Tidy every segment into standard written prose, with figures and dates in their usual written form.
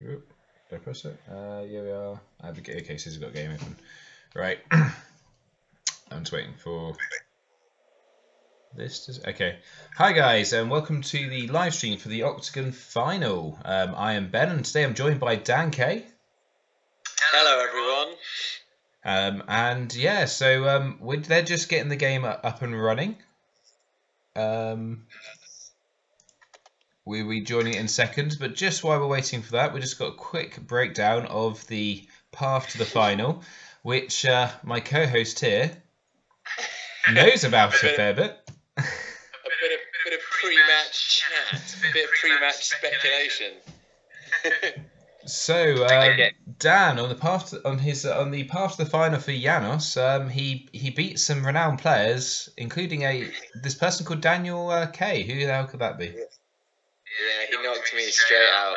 Oop, did I press it? Here we are. Okay, so he's got game open. Right. I'm just waiting for this. Okay. Hi guys, and welcome to the live stream for the Octagon final. I am Ben, and today I'm joined by Dan K. Hello everyone. And yeah, so they're just getting the game up and running. We'll be joining it in seconds, but just while we're waiting for that, we just got a quick breakdown of the path to the final, which my co-host here knows about a fair bit. A bit of pre-match chat, a bit of pre-match speculation. So Dan, on the path to the final for Janos, he beat some renowned players, including this person called Daniel K. Who the hell could that be? Yeah, he knocked me straight out.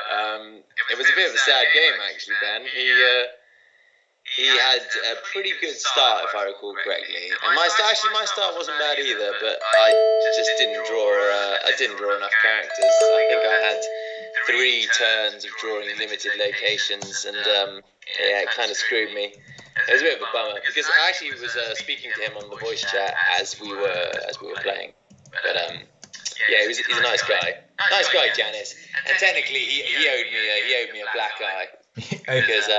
It was a bit of a sad game actually, Ben. He had a pretty good start, if I recall correctly. And my start wasn't bad either, but I just didn't draw enough characters. I think I had 3 turns of drawing limited locations, and yeah, it kind of screwed me. It was a bit of a bummer because I actually was speaking to him on the voice chat as we were playing. But yeah, he's a nice guy. Nice guy, Janice. And technically, he owed me a black eye because.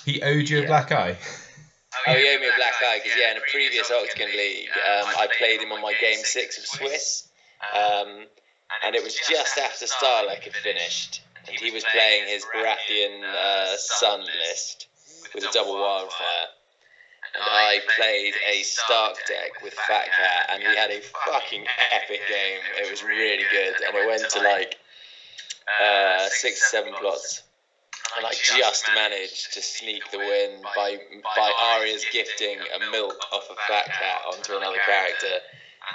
He owed you a black eye? Oh, he owed me a black eye because, yeah, in a previous Octagon League, I played him on my Game 6 of Swiss, and it was just after Starlek had finished, and he was playing his Baratheon Sun list with a double wildfire, and I played a Stark deck with Fat Cat, and we had a fucking epic game. It was really good, and it went to like 6 or 7 plots. And I just managed to sneak the win by Arya's gifting a milk off a Fat Cat onto another character,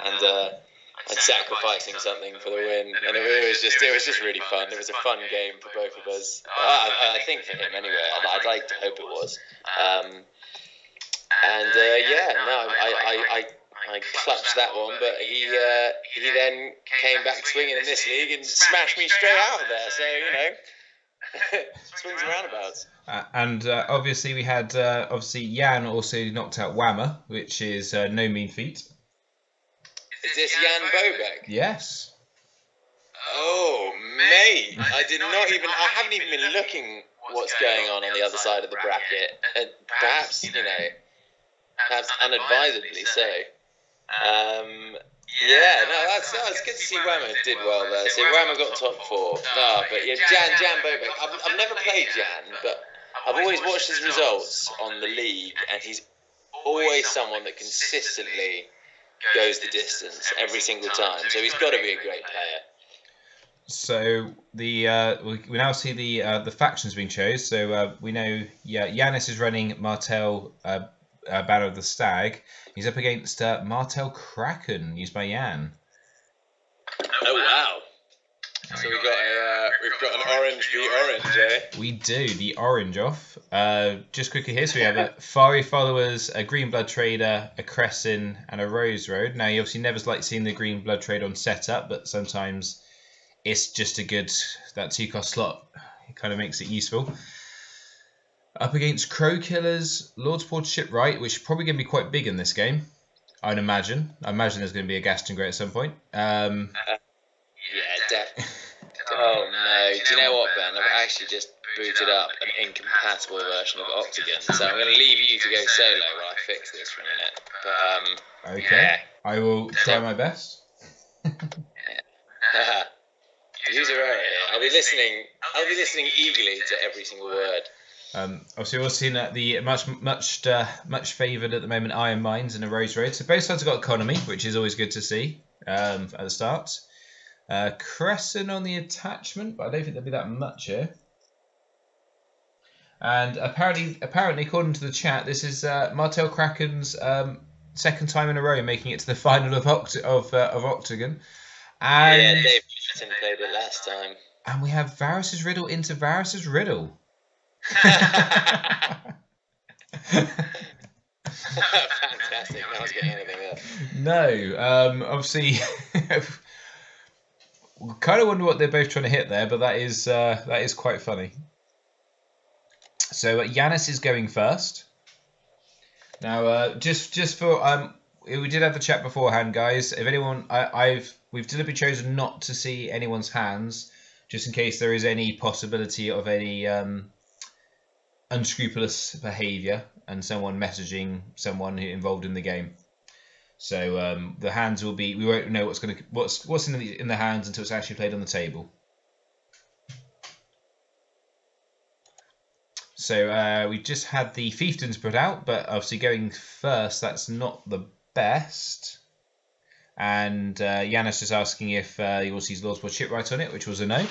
and sacrificing something for the win. And it was just really fun. It was a fun game for both of us. I think for him anyway. I'd like to hope it was. Yeah, no, I clutched that one, but he then came back swinging in this league and smashed me straight out of there. So you know. Swings and roundabouts. And obviously we had Jan also knocked out Whammer, which is no mean feat. Is this Jan Bobek? Yes. Oh, mate! I haven't even been looking what's going on the other side of the bracket. Perhaps unadvisedly so. Yeah, no, that's good to see Whammer did well there. So Whammer got top 4. But yeah, Jan Bobek. I've never played Jan, but I've always watched his results on the league, and he's always someone that consistently goes the distance every single time. So he's got to be a great player. So we now see the factions being chosen. So we know Yanis is running Martel Banner of the Stag. He's up against Martel Kraken, used by Jan. Oh wow! So we've got an orange v orange, eh? We do, the orange off. Just quickly here, so we have a Fiery Followers, a Green Blood Trader, a Crescent, and a Rose Road. Now, you obviously never like seeing the Green Blood Trader on setup, but sometimes it's just a good, that 2-cost slot. It kind of makes it useful. Up against Crow Killers, Lord's Port Shipwright, which is probably going to be quite big in this game, I'd imagine. I imagine there's going to be a Gaston Grey at some point. Yeah, definitely. Oh no, do you know what, Ben? I've actually just booted up an incompatible version of Octagon, so I'm going to leave you to go solo while I fix this for a minute. But, okay, yeah. I will try my best. Use a rare. I'll be listening eagerly to every single word. Obviously, we've all seen the much favoured at the moment Iron Mines and a Rose Road. So both sides have got economy, which is always good to see at the start. Crescent on the attachment, but I don't think there'll be that much here. And apparently, according to the chat, this is Martel Kraken's second time in a row making it to the final of Octagon. And yeah, Dave played it last time. And we have Varys' Riddle into Varys' Riddle. Fantastic. No one's getting anything there. No, obviously Kind of wonder what they're both trying to hit there, but that is quite funny. So Yanis is going first. Now, just for we did have the chat beforehand, guys. If anyone, we've deliberately chosen not to see anyone's hands, just in case there is any possibility of any unscrupulous behaviour and someone messaging someone involved in the game. So the hands will be. We won't know what's in the hands until it's actually played on the table. So we just had the fiefdoms put out, but obviously going first, that's not the best. And Yanis is asking if he also sees Lord's Board Shipwright on it, which was a no.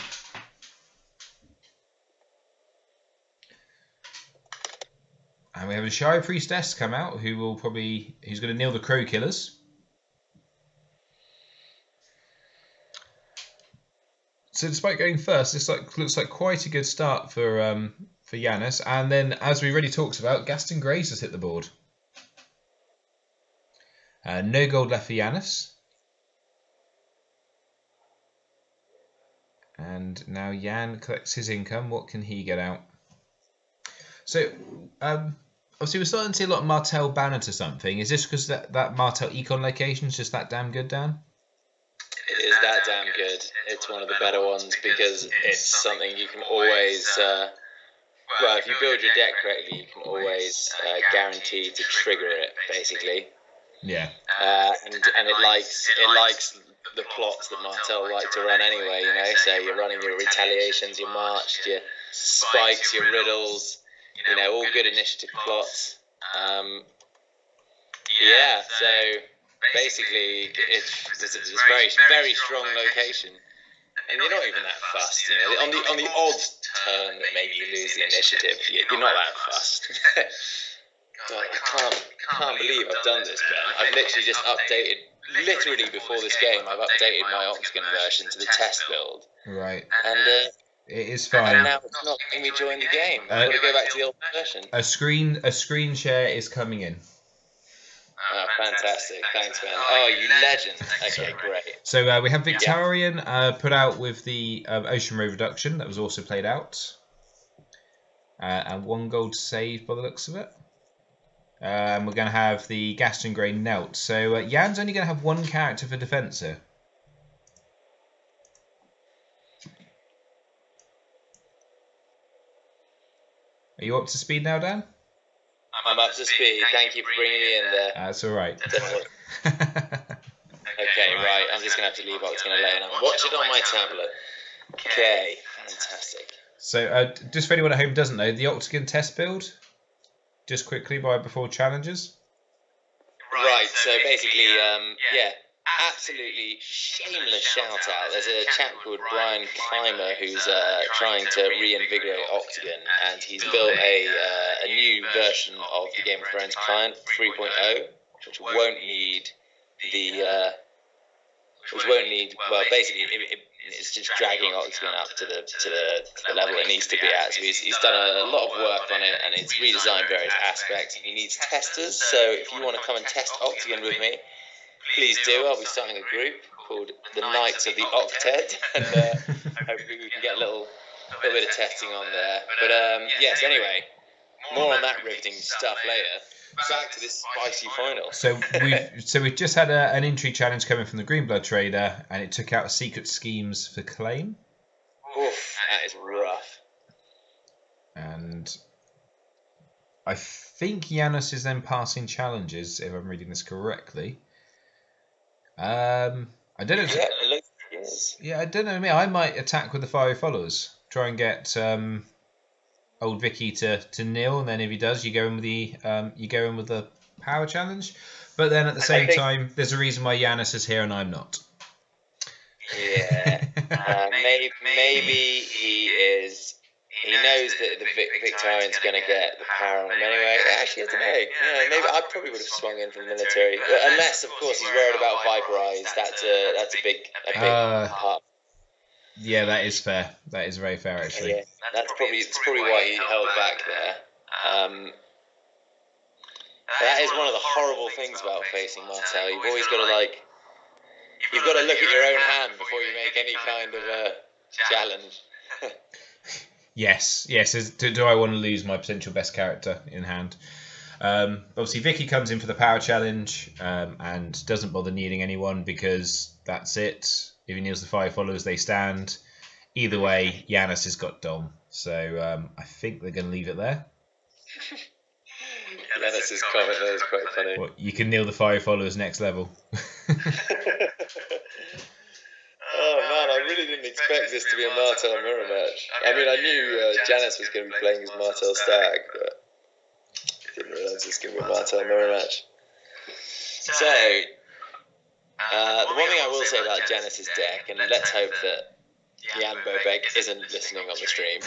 And we have a Shire Priestess come out, who's going to kneel the Crow Killers. So despite going first, this looks like quite a good start for Yanis. And then, as we already talked about, Gaston Grace has hit the board. No gold left for Yanis. And now Jan collects his income. What can he get out? So, obviously we're starting to see a lot of Martel banner to something. Is this because that Martel Econ location is just that damn good, Dan? It is that damn good. It's one of the better ones because it's something you can always... well, if you build your deck correctly, you can always guarantee to trigger it, basically. Yeah. And it likes the plots that Martel like to run anyway, you know. So you're running your retaliations, your march, your spikes, your riddles, you know, all good initiative plots. Yeah. So basically, it's a very very strong location. And you're not even that fussed, you know. On the odd turn that maybe you lose the initiative, you're not that fussed. God, I can't believe I've done this, Ben. I've literally just updated, literally before this game, I've updated my Octagon version to the test build. Right. And it is fine. And now it's not letting me join the game. I've got to go back to the old version. A screen share is coming in. Oh, fantastic. Thanks, Ben. Oh, you legend. Okay, great. So we have Victorian put out with the Ocean Road reduction. That was also played out. And 1 gold save by the looks of it. We're going to have the Gaston Grey Knelt. So Jan's only going to have 1 character for defence here. Are you up to speed now, Dan? I'm up to speed. Thank you for bringing me in there. That's all right. Okay, right. I'm just going to have to leave Octagon alone and watch it on my tablet. Okay, fantastic. So, just for anyone at home who doesn't know, the Octagon test build, just quickly before challenges. Right, so basically, yeah, absolutely shameless shout out. There's a chap called Brian Clymer who's trying to reinvigorate Octagon, and he's built a new version of the Game of Thrones client 3.0, which won't need well, basically it's just dragging Octagon up to the level it needs to be at. So he's done a lot of work on it, and it's redesigned various aspects. He needs testers, so if you want to come and test Octagon with me, please do. I'll be starting a group called the Knights of the Octet, and hopefully we can get a little bit of testing on there. But yes, anyway, more on that riveting stuff later. Back to this spicy final. So we've just had an entry challenge coming from the Greenblood Trader, and it took out Secret Schemes for claim. Oof, that is rough. And I think Janus is then passing challenges, if I'm reading this correctly. I don't know. Yeah, it looks like it is. Yeah, I don't know. I might attack with the Fiery Followers. Try and get old Vicky to kneel, and then if he does, you go in with the power challenge. But then at the same time, there's a reason why Janus is here and I'm not. Yeah, maybe he is. He knows that the Victorian's going to get the power on him anyway. Actually, I don't know. Yeah, maybe I probably would have swung in from the military, unless, of course, he's worried about Viperize. That's a big part. Yeah, that is fair. That is very fair, actually. Yeah, that's probably why he held back there. That is one of the horrible things about facing Martel. You've always got to you've got to look at your own hand before you make any kind of a challenge. Yes. Do I want to lose my potential best character in hand? Obviously, Vicky comes in for the power challenge and doesn't bother kneeling anyone because that's it. If he kneels the 5 followers, they stand. Either way, Giannis has got Dom. So I think they're going to leave it there. Giannis's comment there is quite funny. Well, you can kneel the 5 followers next level. Oh man, I really didn't expect this to be a Martel mirror match. I mean, I knew Janice was going to be playing as Martel Stag, but I didn't realise it was going to be a Martel mirror match. So, the one thing I will say about Janice's deck, and let's hope that Jan Bobek isn't listening on the stream,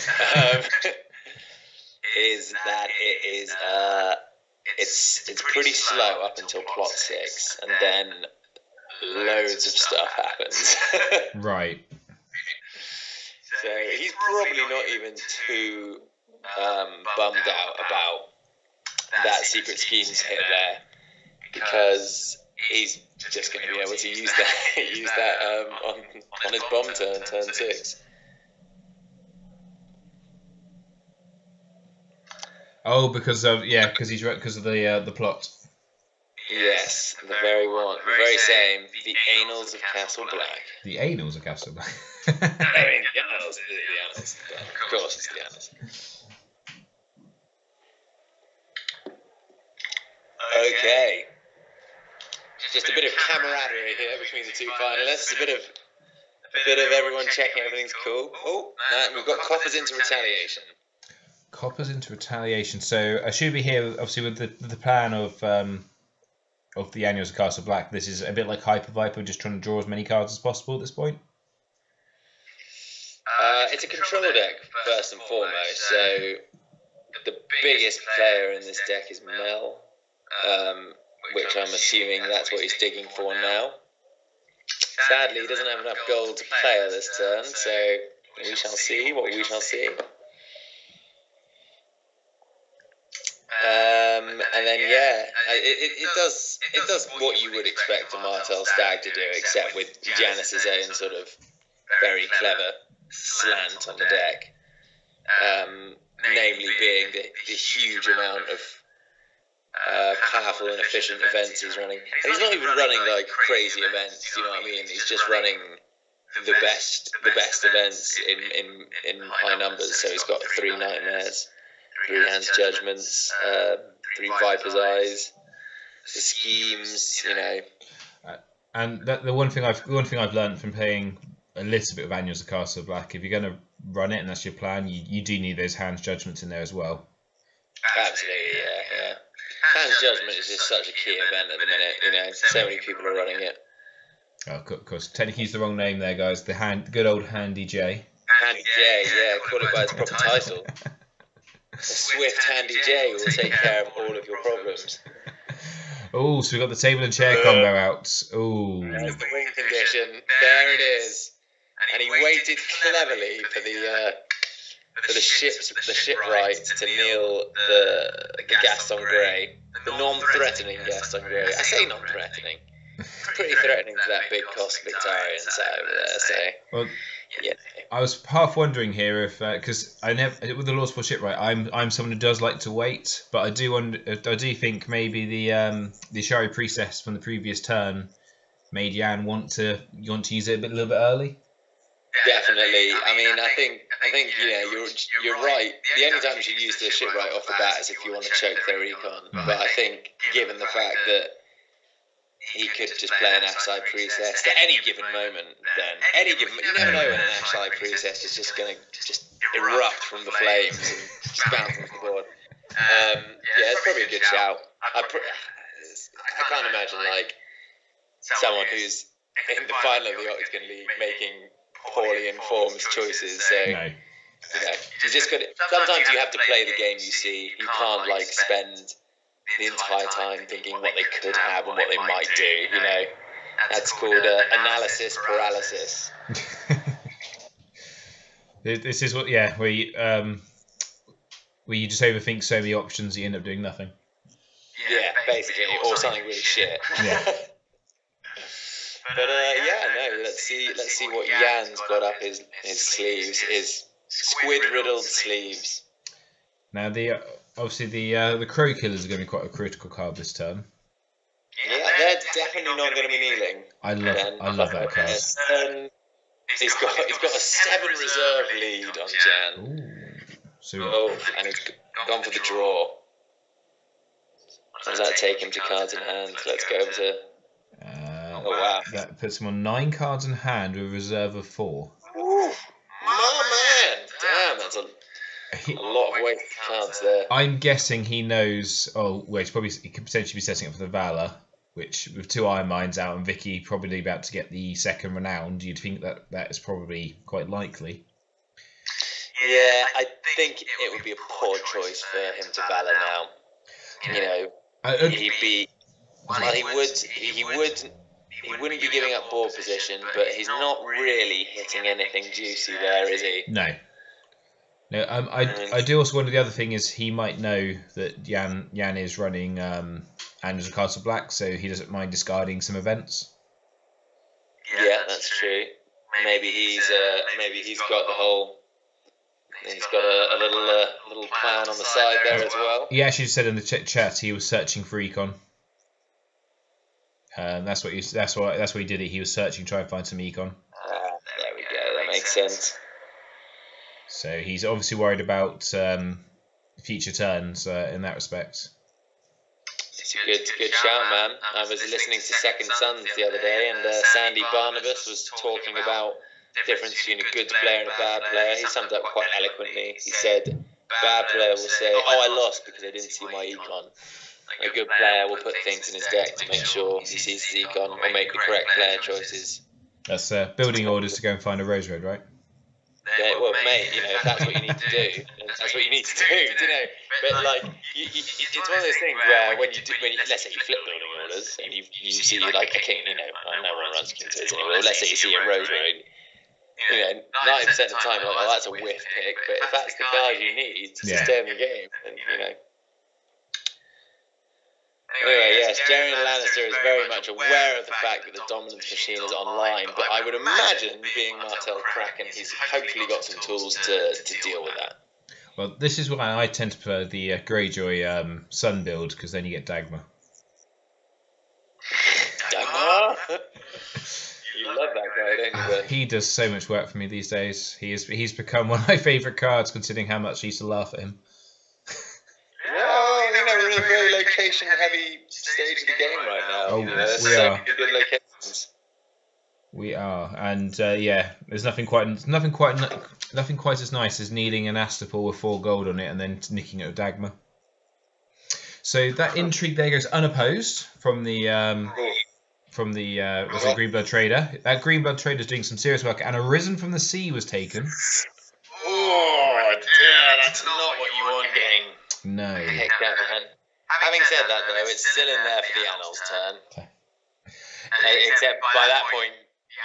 is that it's pretty slow up until plot 6, and then loads of stuff happens. Right. So he's probably not even too bummed out about that secret schemes hit there, because he's just going to be able to use that on his bomb turn 6. Oh, because of the plot. Yes, the very same. The Annals of Castle Black. The Annals of Castle Black. I mean, the Annals. Of course, it's the Annals. Okay. Just a bit of camaraderie here between the 2 finalists. A bit of everyone checking everything's cool. Oh, no, we've got Coppers into retaliation. Coppers into retaliation. So I should be here, obviously, with the plan of the Annuals of Castle Black. This is a bit like Hyper Viper, just trying to draw as many cards as possible at this point. It's a control deck first and foremost. So the biggest player in this deck is Mel, which I'm assuming that's what he's digging for now. Sadly, he doesn't have enough gold to play this turn, so we shall see what we shall see. And then it does what you would expect a Martel Stag to do, except with Janice's own sort of very clever slant on the deck, namely being the huge amount of powerful and efficient events he's running. And he's not even running like crazy events, you know what I mean? He's just running the best events in high numbers. So he's got 3 Nightmares, 3 Hands Judgments, 3 Viper's Eyes, the schemes, you know. And the one thing I've learned from playing a little bit of Annuals of Castle Black, if you're going to run it and that's your plan, you do need those Hands Judgments in there as well. Absolutely, yeah. Hands Judgment is just such a key event at the minute, you know. So many people are running it. Oh, of course. Technically used the wrong name there, guys. The good old Handy J. Handy J, yeah. Call it by its proper title. A swift Handy J will take care of all of your problems. Oh, so we've got the table and chair combo out. Oh. There's the wing condition. There it is. And he waited cleverly for the shipwright to kneel the Gaston Grey, the non-threatening Gaston Grey. I say non-threatening. It's pretty threatening to that big cost Victorian side over there. So, well, yeah. I was half wondering here if because I never with the Lawful Shipwright, I'm someone who does like to wait, but I do think maybe the Ashari Priestess from the previous turn made Jan want to use it a little bit early. Definitely. I mean, I think you're right. The only time you should use the Shipwright off the bat is if you want to choke their recon. But I think given the fact that he could just play an Ashai Priestess at any given moment, you never know when an Ashai Priestess is just going to just erupt from the flames and just bounce off the board. It's probably a good shout. I can't imagine like someone who's in the final of the Octagon League making poorly informed choices. So No. you just got. Sometimes you have to play the game you see. You can't like spend the entire time thinking what they could have and what they might do. You know, that's called analysis paralysis. This is what where you just overthink so many options you end up doing nothing. Yeah, basically, or something really shit. Yeah. But yeah, no. Let's see what Jan's got up his sleeves, his squid-riddled sleeves. Now obviously the Crow Killers are going to be quite a critical card this turn. Yeah, they're definitely not going to be kneeling. I love that card. He's got a 7 reserve lead on Jan. Ooh. So, and he's gone for the draw. Does that take him to cards in hand? Let's go over to. Oh wow! That puts him on 9 cards in hand with a reserve of 4. Ooh, my man! Damn, that's a lot of waste cards there. I'm guessing he knows. Oh, well, he could potentially be setting up for the Valor, which with 2 Iron Mines out and Vicky probably about to get the 2nd Renowned, you'd think that is probably quite likely. Yeah, I think it would be a poor choice for him to Valor now. You know, he wouldn't be giving up board position, but he's not really hitting anything juicy there, is he? No. No, I do also wonder the other thing is he might know that Jan is running Anders of Castle Black, so he doesn't mind discarding some events. Yeah, that's true. Maybe he's got the whole. He's got a little plan on the side there as well. He actually said in the chat he was searching for Econ. That's what he did. He was searching, trying to find some Econ. There we go. That makes sense. So he's obviously worried about future turns in that respect. It's a good shout, man. I was listening to Second Sons the other day, and Sandy Barnabas was talking about the difference between a good player and a bad player. He summed up quite eloquently. He said, bad player will say, oh, I lost because I didn't see my Econ. A good player will put things in his deck to make sure he sees his Econ or make the correct player choices. That's building orders to go and find a Rose Road, right? Yeah, well, mate, you know, if that's what you need to do, that's what you need to do, you know. But like, it's one of those things where when you let's say you flip building orders and you see like a king, you know, no one runs king twos anymore. Let's say you see a Rose Road, you know, 90% of the time, like, oh, that's a whiff pick. But if that's the card you need to stay in the game, then you know. Anyway, yes, Tyrion Lannister is very much aware of the fact that the dominance machine is online, but I would imagine, being Martel Kraken, he's hopefully got some tools to deal with that. Well, this is why I tend to prefer the Greyjoy Sun build, because then you get Dagmar. Dagmar? You love that guy, don't you, Ben? He does so much work for me these days. He's become one of my favourite cards, considering how much I used to laugh at him. Well, you know, we're in a very location-heavy stage of the game right now. Oh, there's we so are. many good locations. We are, and yeah, there's nothing quite as nice as needing an Astapor with 4 gold on it and then nicking it with Dagmar. So that intrigue there goes unopposed from the was it Greenblood Trader. That Greenblood Trader is doing some serious work, and Arisen from the Sea was taken. Oh dear, that's not what you want, gang. No. Heck that, man. Having said that, though, it's still in there for the Annals turn. Okay. Except by that point,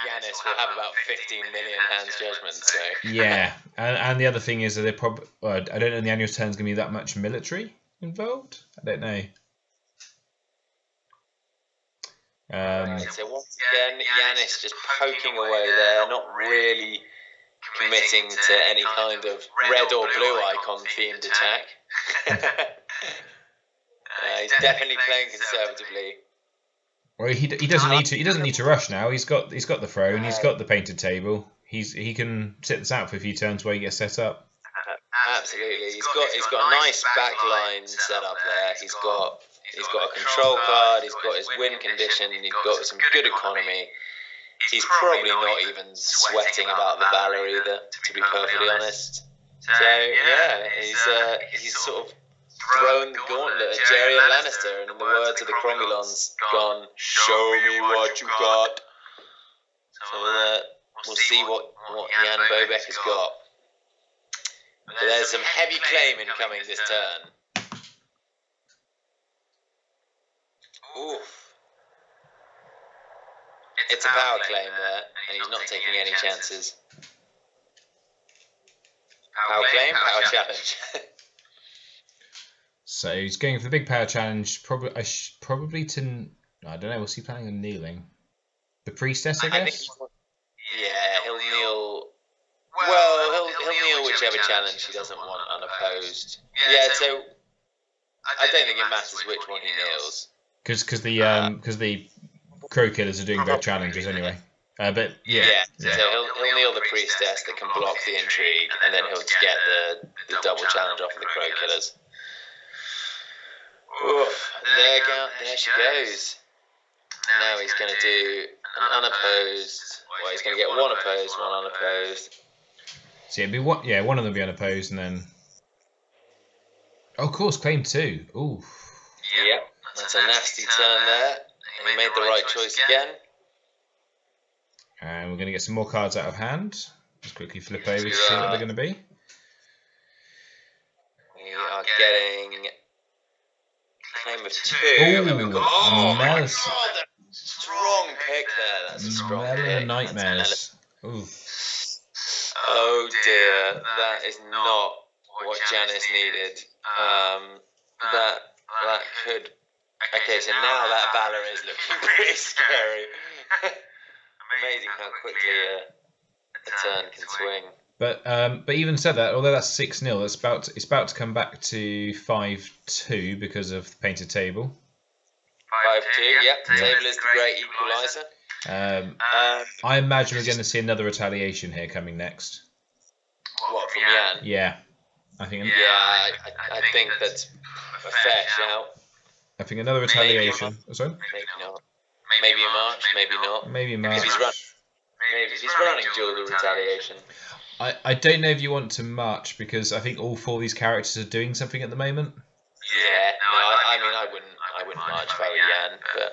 Yanis will have about 15 million hands judgments. So. Yeah, and the other thing is that they're probably. I don't know if the annual turn's going to be that much military involved. I don't know. So once again, Yanis just poking away there, not really committing to any kind of red or blue icon themed attack. He's definitely playing conservatively. Well, he doesn't need to. He doesn't need to rush now. He's got the throne. He's got the painted table. He can sit this out for a few turns while he gets set up. Absolutely, he's got a nice back line set up there. He's got a control card. He's got his win condition. He's got some good economy. He's probably not even sweating about the Valor either, to be perfectly honest. So yeah, he's sort of thrown the gauntlet at Tyrion Lannister, and in the words of the Cromulons, gone, show me what you got. So we'll see what Jan Bobek has got. But there's some heavy claiming coming this turn. Oof. It's a power claim there, and he's not taking any chances. Power claim, power challenge. So he's going for the big power challenge. Probably to. I don't know. Was he planning on kneeling? The priestess, I I think guess. he'll kneel. Well, he'll kneel whichever challenge he doesn't want unopposed. Yeah, so I don't think it matters which one he kneels. Because the crow killers are doing both challenges anyway. But yeah. So he'll kneel the priestess that can block the intrigue, and then he'll get the double challenge off of the crow killers. Oof, there she goes. Now he's going to do an unopposed. Well, he's going to get one opposed, one unopposed. So it'd be one of them be unopposed, and then. Oh, of course, claim 2. Ooh. Yep, that's a nasty turn there. And he made the right choice again. And we're going to get some more cards out of hand. Just quickly flip over to see what they're going to be. We are getting claim of 2. Ooh, God, strong pick there. That's a strong pick. Nightmares. Ooh. Oh dear, that is not what Janice needed. That could. Okay, so now that Valor is looking pretty scary. Amazing how quickly a turn can swing. But even said that, although that's 6-0, it's about to come back to 5-2 because of the painted table. 5-2, yep. The table is the great equaliser. I imagine we're going to see another retaliation here coming next. What, from Jan? Yeah, I think. Yeah, I think that's a fair shout. I think another retaliation. Sorry? Maybe not. Maybe a march, maybe not. Maybe a march. If he's running dual retaliation. I don't know if you want to march because I think all 4 of these characters are doing something at the moment. Yeah, no, I wouldn't march if I were Jan, but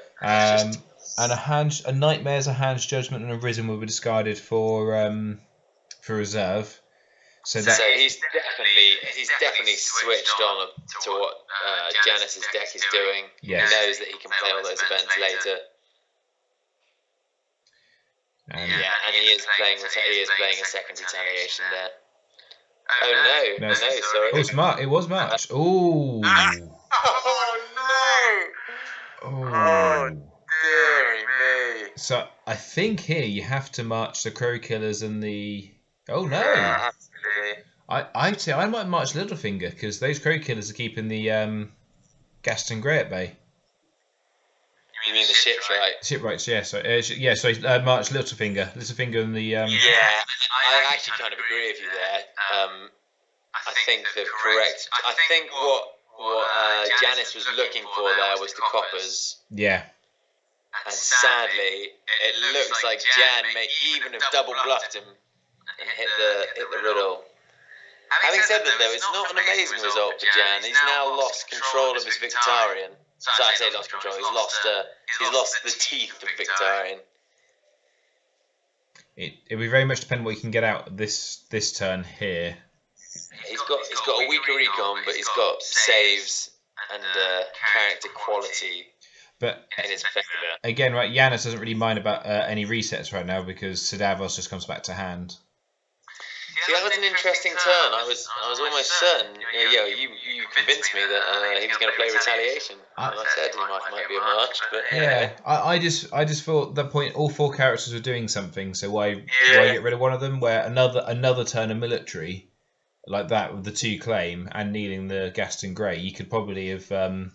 and a nightmare's a hand's judgment and a risen will be discarded for reserve. So he's definitely switched on to what Janice's deck is doing. Yes. He knows that he can play all those events later. And he is playing a second retaliation there. Oh no, sorry. Oh, it's March. It was March. Ooh. Oh, dearie me. So I think here you have to march the crow killers and the. Oh no. Yeah, absolutely. I'd say I might march Littlefinger because those crow killers are keeping the Gaston Grey at bay. You mean the shipwright? Shipwrights, yeah. So march Littlefinger and the. Yeah, I actually kind of agree with you there. I think the correct. I think what Janice was looking for there was the coppers. Yeah. And sadly, it looks like Jan may even have double bluffed him and hit the riddle. Having said that, though, it's not an amazing result for Jan. He's now lost control of his Victarion. So I say lost control. He's lost the teeth of Victarion. It will very much depend on what he can get out this turn here. He's got a weaker recon, but he's got saves and character quality. But in his favour. Again, right, Yanis doesn't really mind about any resets right now because Sadavos just comes back to hand. See, that was an interesting turn. I was almost certain. You convinced me that he was going to play retaliation. I said he might be a march, but yeah. I just thought at that point all 4 characters were doing something. So why get rid of one of them? Where another turn of military like that with the 2 claim and kneeling the Gaston Grey, you could probably have. I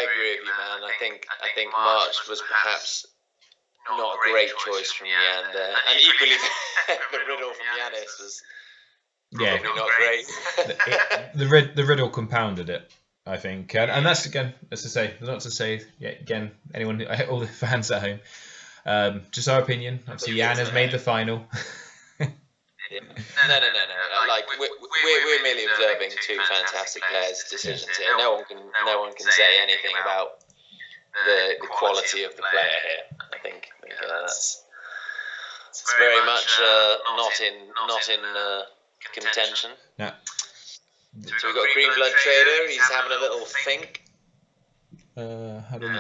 agree with you, man. I think March was perhaps not a great choice from Jan there, and equally the riddle from Yanis was probably not great. The riddle compounded it, I think, and that's again, as to say, not to say again, anyone, all the fans at home, just our opinion. Obviously, Jan has made the final. No. Like we're merely observing 2 fantastic players' decisions here. No one can say anything about the quality of the player here. I think that's very much not in contention. No. So we've got a Green Blood Trader. He's having a little think. How do I?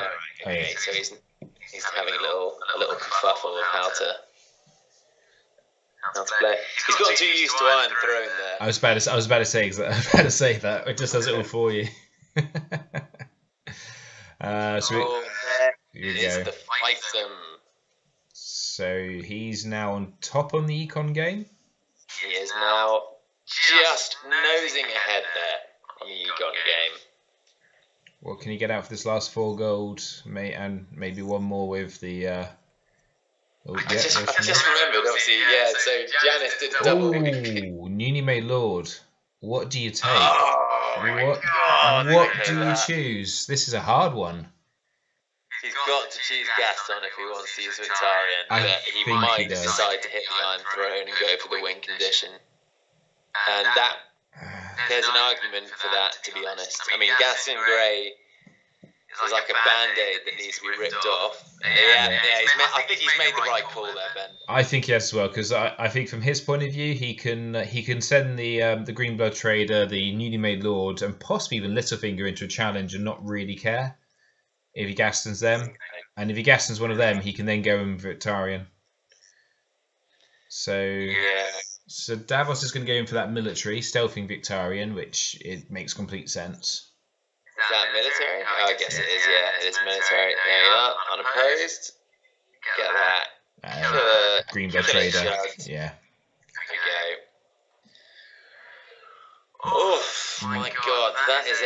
Okay, so he's having a little kerfuffle of how to play. He's gotten too used to Iron Throne there. I was about to say that. It just does it all for you. Here is the Fightum. So he's now on top on the econ game. He is now just nosing ahead there on the econ game. What can he get out for this last 4 gold? And maybe one more with the. I just remembered, obviously, yeah. So Janice did a double. Oh, newly made Lord. What do you take? Oh, what do you choose? This is a hard one. He's got to choose Gaston if he wants to use Victarion, but he think might he does. decide to hit the Iron Throne and go for the win condition. And that there's an argument for that, to be honest. I mean, Gaston Grey is like a band-aid that needs to be ripped off. Yeah. I think he's made the right call there, Ben. I think yes as well, because I think from his point of view, he can send the Green Blood Trader, the newly made Lord, and possibly even Littlefinger into a challenge and not really care if he Gastons them. And if he Gastons one of them, he can then go in Victarion. So Davos is going to go in for that military, stealthing Victarion, which it makes complete sense. Is that military? Oh, I guess it is, yeah. It is military. There you are, unopposed. Get that. Green Blood Trader. Yeah. There we go. Oh my God, that is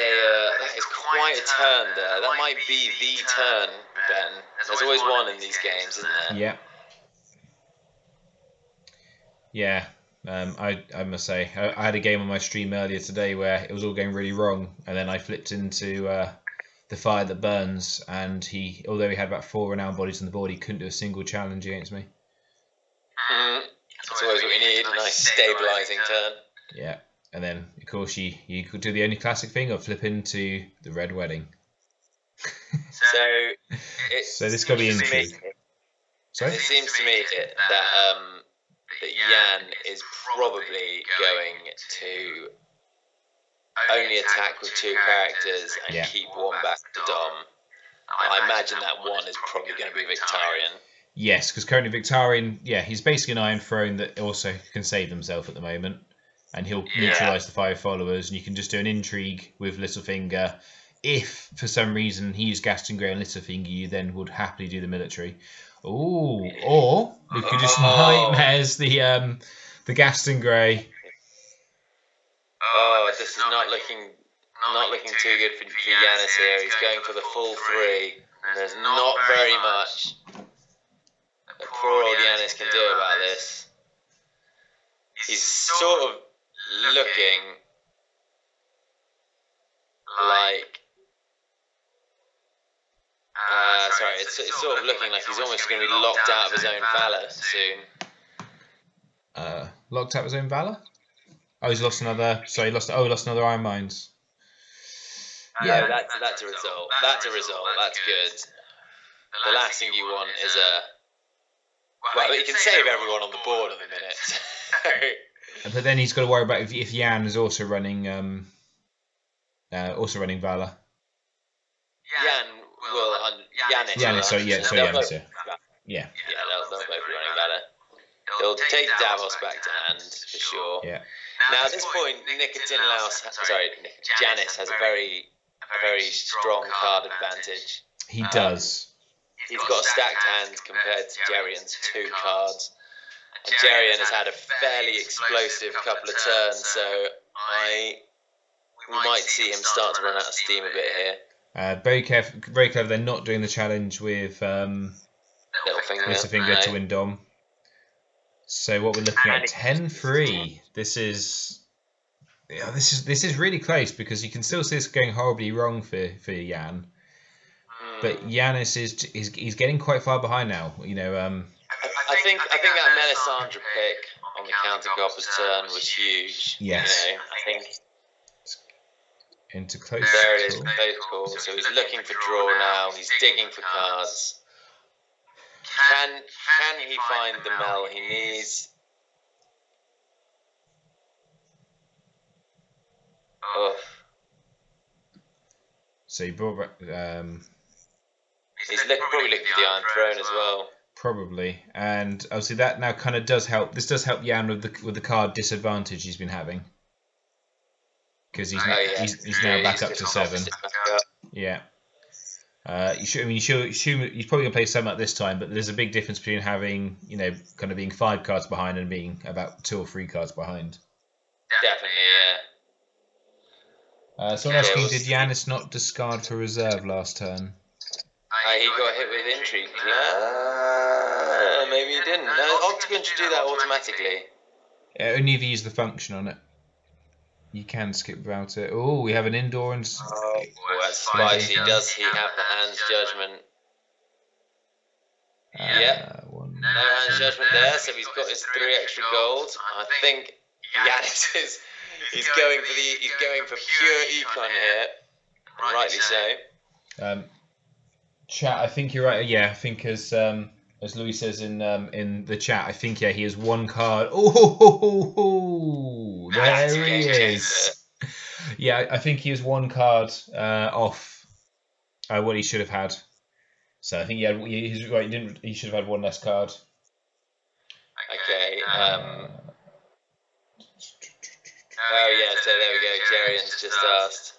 quite a turn there. That might be the turn, Ben. There's always one in these games, isn't there? Yeah. Yeah. I must say, I had a game on my stream earlier today where it was all going really wrong, and then I flipped into the Fire That Burns, and although he had about 4 renowned bodies on the board, he couldn't do a single challenge against me. That's always what we need, a nice stabilising turn. Yeah, and then of course you could do the only classic thing of flip into the Red Wedding. So this got to be intrigue. Sorry? It seems to me that Jan is probably going to only attack with 2 characters and keep one back to Dom. I imagine that one is probably going to be Victarion. Yes, because currently Victarion, he's basically an Iron Throne that also can save himself at the moment, and he'll neutralise the 5 followers, and you can just do an intrigue with Littlefinger. If for some reason he used Gaston Grey and Littlefinger, you then would happily do the military. Ooh, or we could just nightmares the Gaston Grey. Oh, this is not looking too good for Giannis here. He's going for the full 3, and there's not very much that poor old Giannis can do about this. He's sort of looking like. It's sort of looking like he's almost going to be locked out of his own valor soon. Locked out of his own valor? Oh, he's lost another. Sorry, he lost another Iron Mines. Yeah, no, that's a result. That's a result. That's good. The last thing you want is well, you can save everyone on the board in a minute. But then he's got to worry about if Jan is also running Valor. Giannis. Sorry, Giannis, yeah. They'll both be running Valor. He'll take Davos back to hand for sure. Yeah. Now at this point, Janice has a very strong card advantage. He does. He's got stacked hands compared to Gerion's 2 cards. And Gerion has had a fairly explosive couple of turns, so we might see him start to run out of steam a bit here. Very clever. They're not doing the challenge with Littlefinger to win Dom. So what we're looking at 10-3. This is really close because you can still see this going horribly wrong for Jan. But Giannis is getting quite far behind now. I think that Melisandre pick on the counter Copper's turn was huge. Yes. I think into close. There it is, close call. So he's looking for draw now. He's digging for cards. Can he find the Mel he needs? So he brought back. He's probably looking for the Iron Throne as well. Probably, and obviously that now kind of does help. This does help Jan with the card disadvantage he's been having. Because he's now back up to 7. Yeah. He's probably going to play some at this time, but there's a big difference between having, kind of being 5 cards behind and being about 2 or 3 cards behind. Definitely, yeah. Someone asking, did Giannis not discard for reserve last turn? He got hit with intrigue. Maybe he didn't. No, OCTGN should do that automatically. Only if you use the function on it. You can skip without it. Oh, we have an indoor and... Oh, that's spicy. Does he have the hands judgment? Yep. No hands judgment there, so he's got his 3 extra gold. I think Giannis is... He's going for pure econ here, and rightly so. Chat, I think you're right. Yeah, I think as Louis says in the chat, I think he has 1 card. Oh, there he is. Yeah, I think he has 1 card off what he should have had. So I think he's right. He should have had 1 less card. Okay. Oh yeah, so there we go. Jerian's just asked.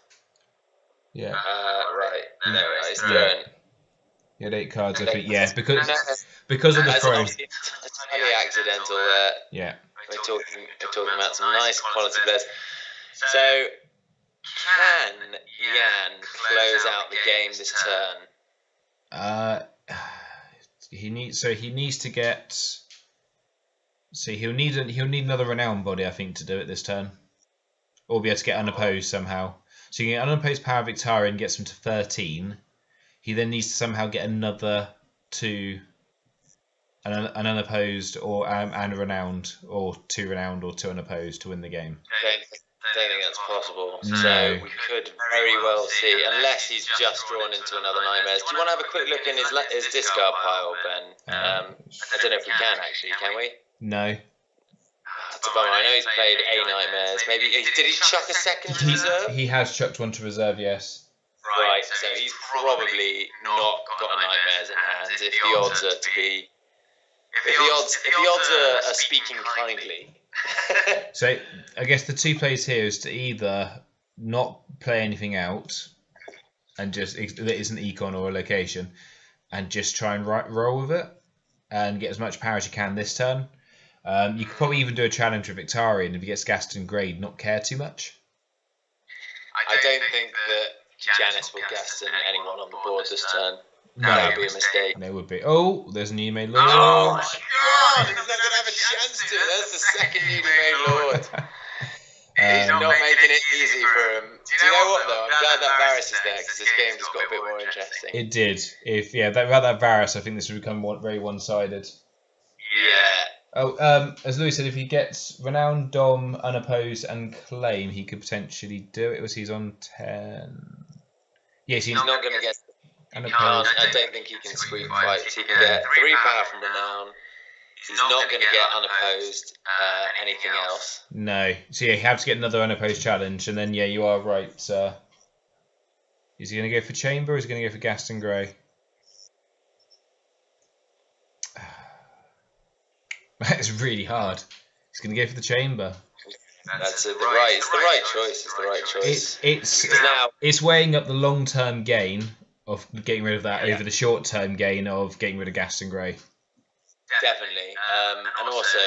Yeah. Right. There he's thrown. He had 8 cards, I think. Yeah, because of the throw. It's entirely accidental there. Yeah. We're talking about some nice quality players. So can Jan close out the game this turn? He needs to get. See, he'll need another renowned body, I think, to do it this turn, or be able to get unopposed somehow. So you can get unopposed power Victarion and gets him to 13. He then needs to somehow get another 2, an unopposed or and a renowned, or 2 renowned or 2 unopposed to win the game. I don't think that's possible. No. So we could very well see, unless he's just drawn into another Nightmares. Do you want to have a quick look in his discard pile, Ben? I don't know if we can actually. Can we? No. That's a bummer. I know he's played a Nightmares. Maybe did he chuck a second to reserve? He has chucked 1 to reserve, yes. Right, so he's probably not got a Nightmares in hand. If the odds are to be, if the odds are speaking kindly. So I guess the 2 plays here is to either not play anything out, and just that isn't econ or a location, and just try and roll with it and get as much power as you can this turn. You could probably even do a challenge with Victarion if he gets Gaston Grade, not care too much. I don't think that Janice will Gaston anyone on the board this turn. No. That would be a mistake. There would be. Oh, there's a new made lord. Oh my god! He's not going to have a chance to. That's the second newly made lord. He's not making it easy for him. Do you know what though? I'm glad that Varus is there, because this game just got a bit more interesting. It did. Without that Varus, I think this would become very one-sided. Yeah. Oh, as Louis said, if he gets Renowned, Dom, Unopposed, and Claim, he could potentially do it. He's on 10. Yes, he's not going to get. Unopposed. I don't think he can squeak fights. He can get 3 power from Renown. He's not going to get Unopposed anything else. No. So yeah, you have to get another Unopposed challenge, and then yeah, you are right. Is he going to go for Chamber, or is he going to go for Gaston Grey? That's really hard. He's going to go for the Chamber. It's the right choice. It's weighing up the long-term gain of getting rid of that over the short-term gain of getting rid of Gaston Grey. Definitely. And also,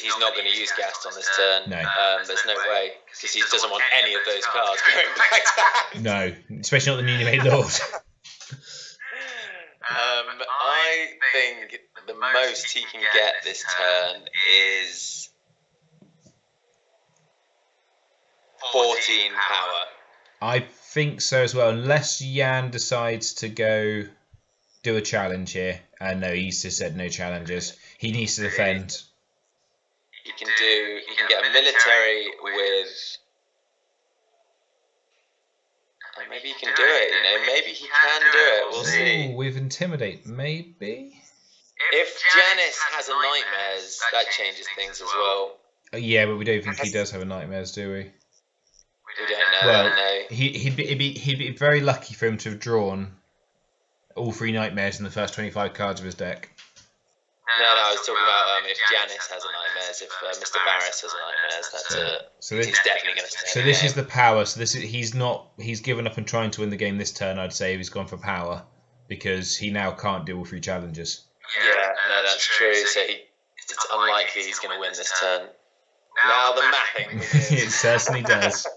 he's not going to use Gast on this turn. No. There's no way, because he doesn't want any of those cards going back to hand. No, especially not the newly made lord. I think the most he can get this turn is 14 power. I think so as well, unless Jan decides to go do a challenge here. No, he's just said no challenges. He needs to defend. He can get a military with. Maybe he can do it. Maybe he can do it. We'll see. With Intimidate, maybe. If Janice has a Nightmares, that changes things as well. Yeah, but we don't think he does have a Nightmares, do we? We don't know. Well, no. He'd be very lucky for him to have drawn all 3 Nightmares in the first 25 cards of his deck. No, I was talking about if Janice has a Nightmares, if Mr. Barris has a Nightmares, he's definitely going to stay. So this is the power. So he's given up on trying to win the game this turn. I'd say if he's gone for power. because he now can't deal with 3 challenges. Yeah, no, that's true. So it's unlikely he's going to win this turn. Now the mapping begins. It certainly does. So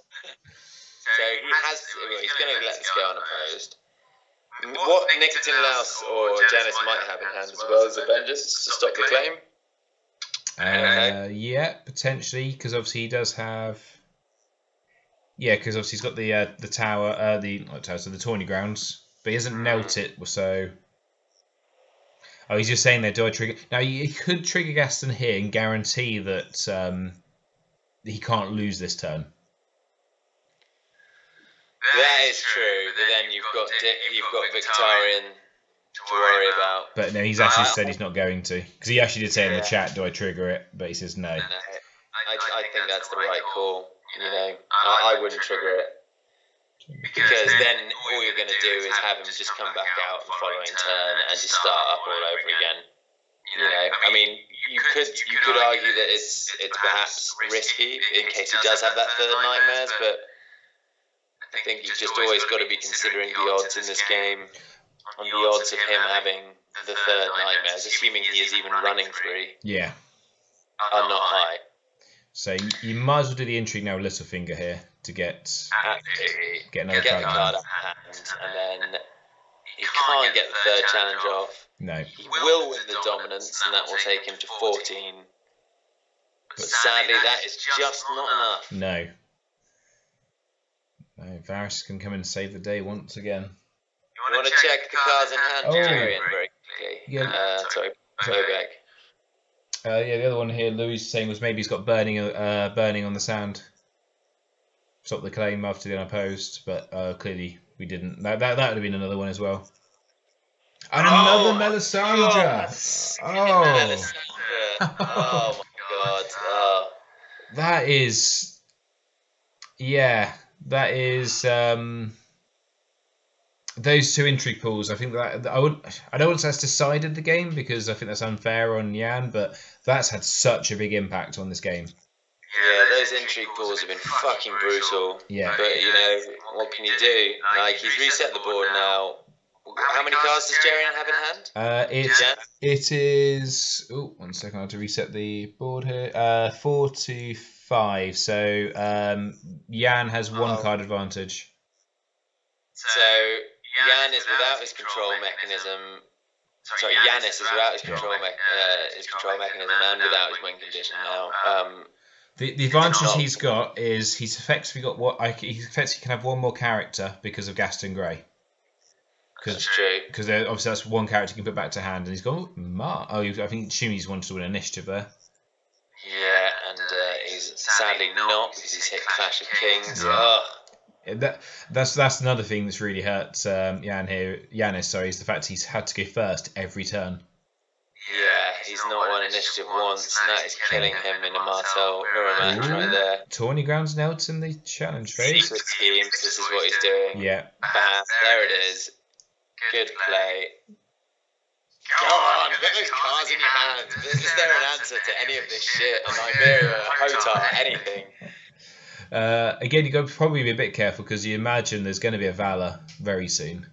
he's going to let this go unopposed. What Nicotine Louse or Janice might have in hand as well as a Vengeance to stop the claim. Yeah, potentially, because obviously he does have. Yeah, because obviously he's got the tower, so the tourney grounds, but he hasn't knelt it, so. Oh, he's just saying there. Do I trigger? Now you could trigger Gaston here and guarantee that he can't lose this turn. That is true, but then you've got Victorian to worry about. But no, he's actually said he's not going to, because he actually did say in the chat, "Do I trigger it?" But he says no. I think that's the right call. You know, I wouldn't trigger it because then all you're going to do is have him just come back out the following turn and just start up all over again. You know, I mean, you could argue that it's perhaps risky in case he does have that third nightmares, but I think you've just always got to be considering the odds in this game, and the odds of him having the third nightmares, assuming he is even running 3, Yeah. are not high. So you might as well do the intrigue now, Littlefinger here, to get another Get the card. card up hand, and then he can't get the third challenge off. No. He will win the dominance, and that will take him to 14. But sadly, that is just not enough. No. No, Varys can come and save the day once again. You want to check the cards in hand, Julian, very quickly? Yeah. Sorry, Bobek. Yeah, the other one here, Louis is saying was maybe he's got burning on the sand. Stop the claim after the unopposed, but clearly we didn't. That would have been another one as well. And another Melisandre! Oh my god. Oh. That is... Yeah, that is... those 2 intrigue pools, I think that I don't want to say that's decided the game because I think that's unfair on Jan, but that's had such a big impact on this game. Yeah, those intrigue pools have been fucking brutal. Yeah. But you know, what can you do? Like, he's reset the board now. How many cards does Jerian have in hand? It is. Oh, 1 second. I have to reset the board here. 4 to 5. So Jan has 1 card advantage. So Jan is without his control mechanism. Sorry, Yanis is without his control mechanism and without his win condition now. The advantage he's got is he's effectively got he effectively can have 1 more character because of Gaston Grey. That's true. Because obviously that's 1 character he can put back to hand, and he's gone. I think Shimi's wanted to win initiative there. Yeah, and he's sadly not because he's hit Clash of Kings. Yeah. That's another thing that's really hurt Yanis, is the fact he's had to go first every turn. Yeah, he's not won initiative once, and that is killing him in a Martel mirror match right there. Tourney grounds knelt in the challenge phase. Secret schemes, this is what he's doing. Yeah. Bam, there it is. Good play. Go on, get those cards in your hands. Is there an answer to any of this shit? A Nymeria, Hotar, anything? Again, you've got to probably be a bit careful because you imagine there's going to be a Valor very soon.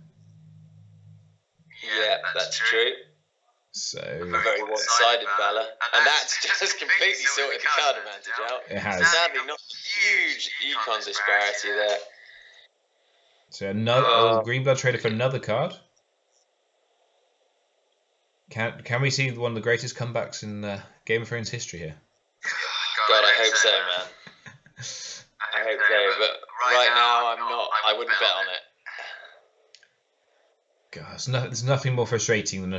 Yeah, that's true. So a very one-sided Valor, and that's just completely sorted the card advantage out. It has. Sadly, not huge econ disparity there. So another green blood trader for another card. Can we see one of the greatest comebacks in Game of Thrones history here? God, I hope so, man. I hope so, but right now I wouldn't bet on it. God, there's nothing more frustrating than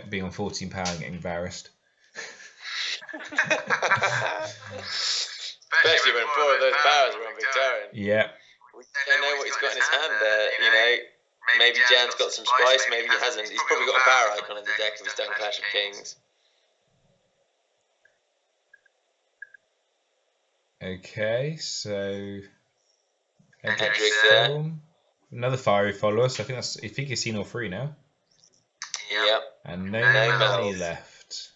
being on 14 power and getting embarrassed. Especially when 4 of those powers were on Victorian. Yeah. We don't know what he's got in his hand there, you know. Maybe Jan's got some spice, maybe he hasn't. He's probably got a power icon in the deck if he's done Clash of Kings. Okay, so Hendrix there. Another fiery follower, so I think he's seen all 3 now. Yep. And no money left.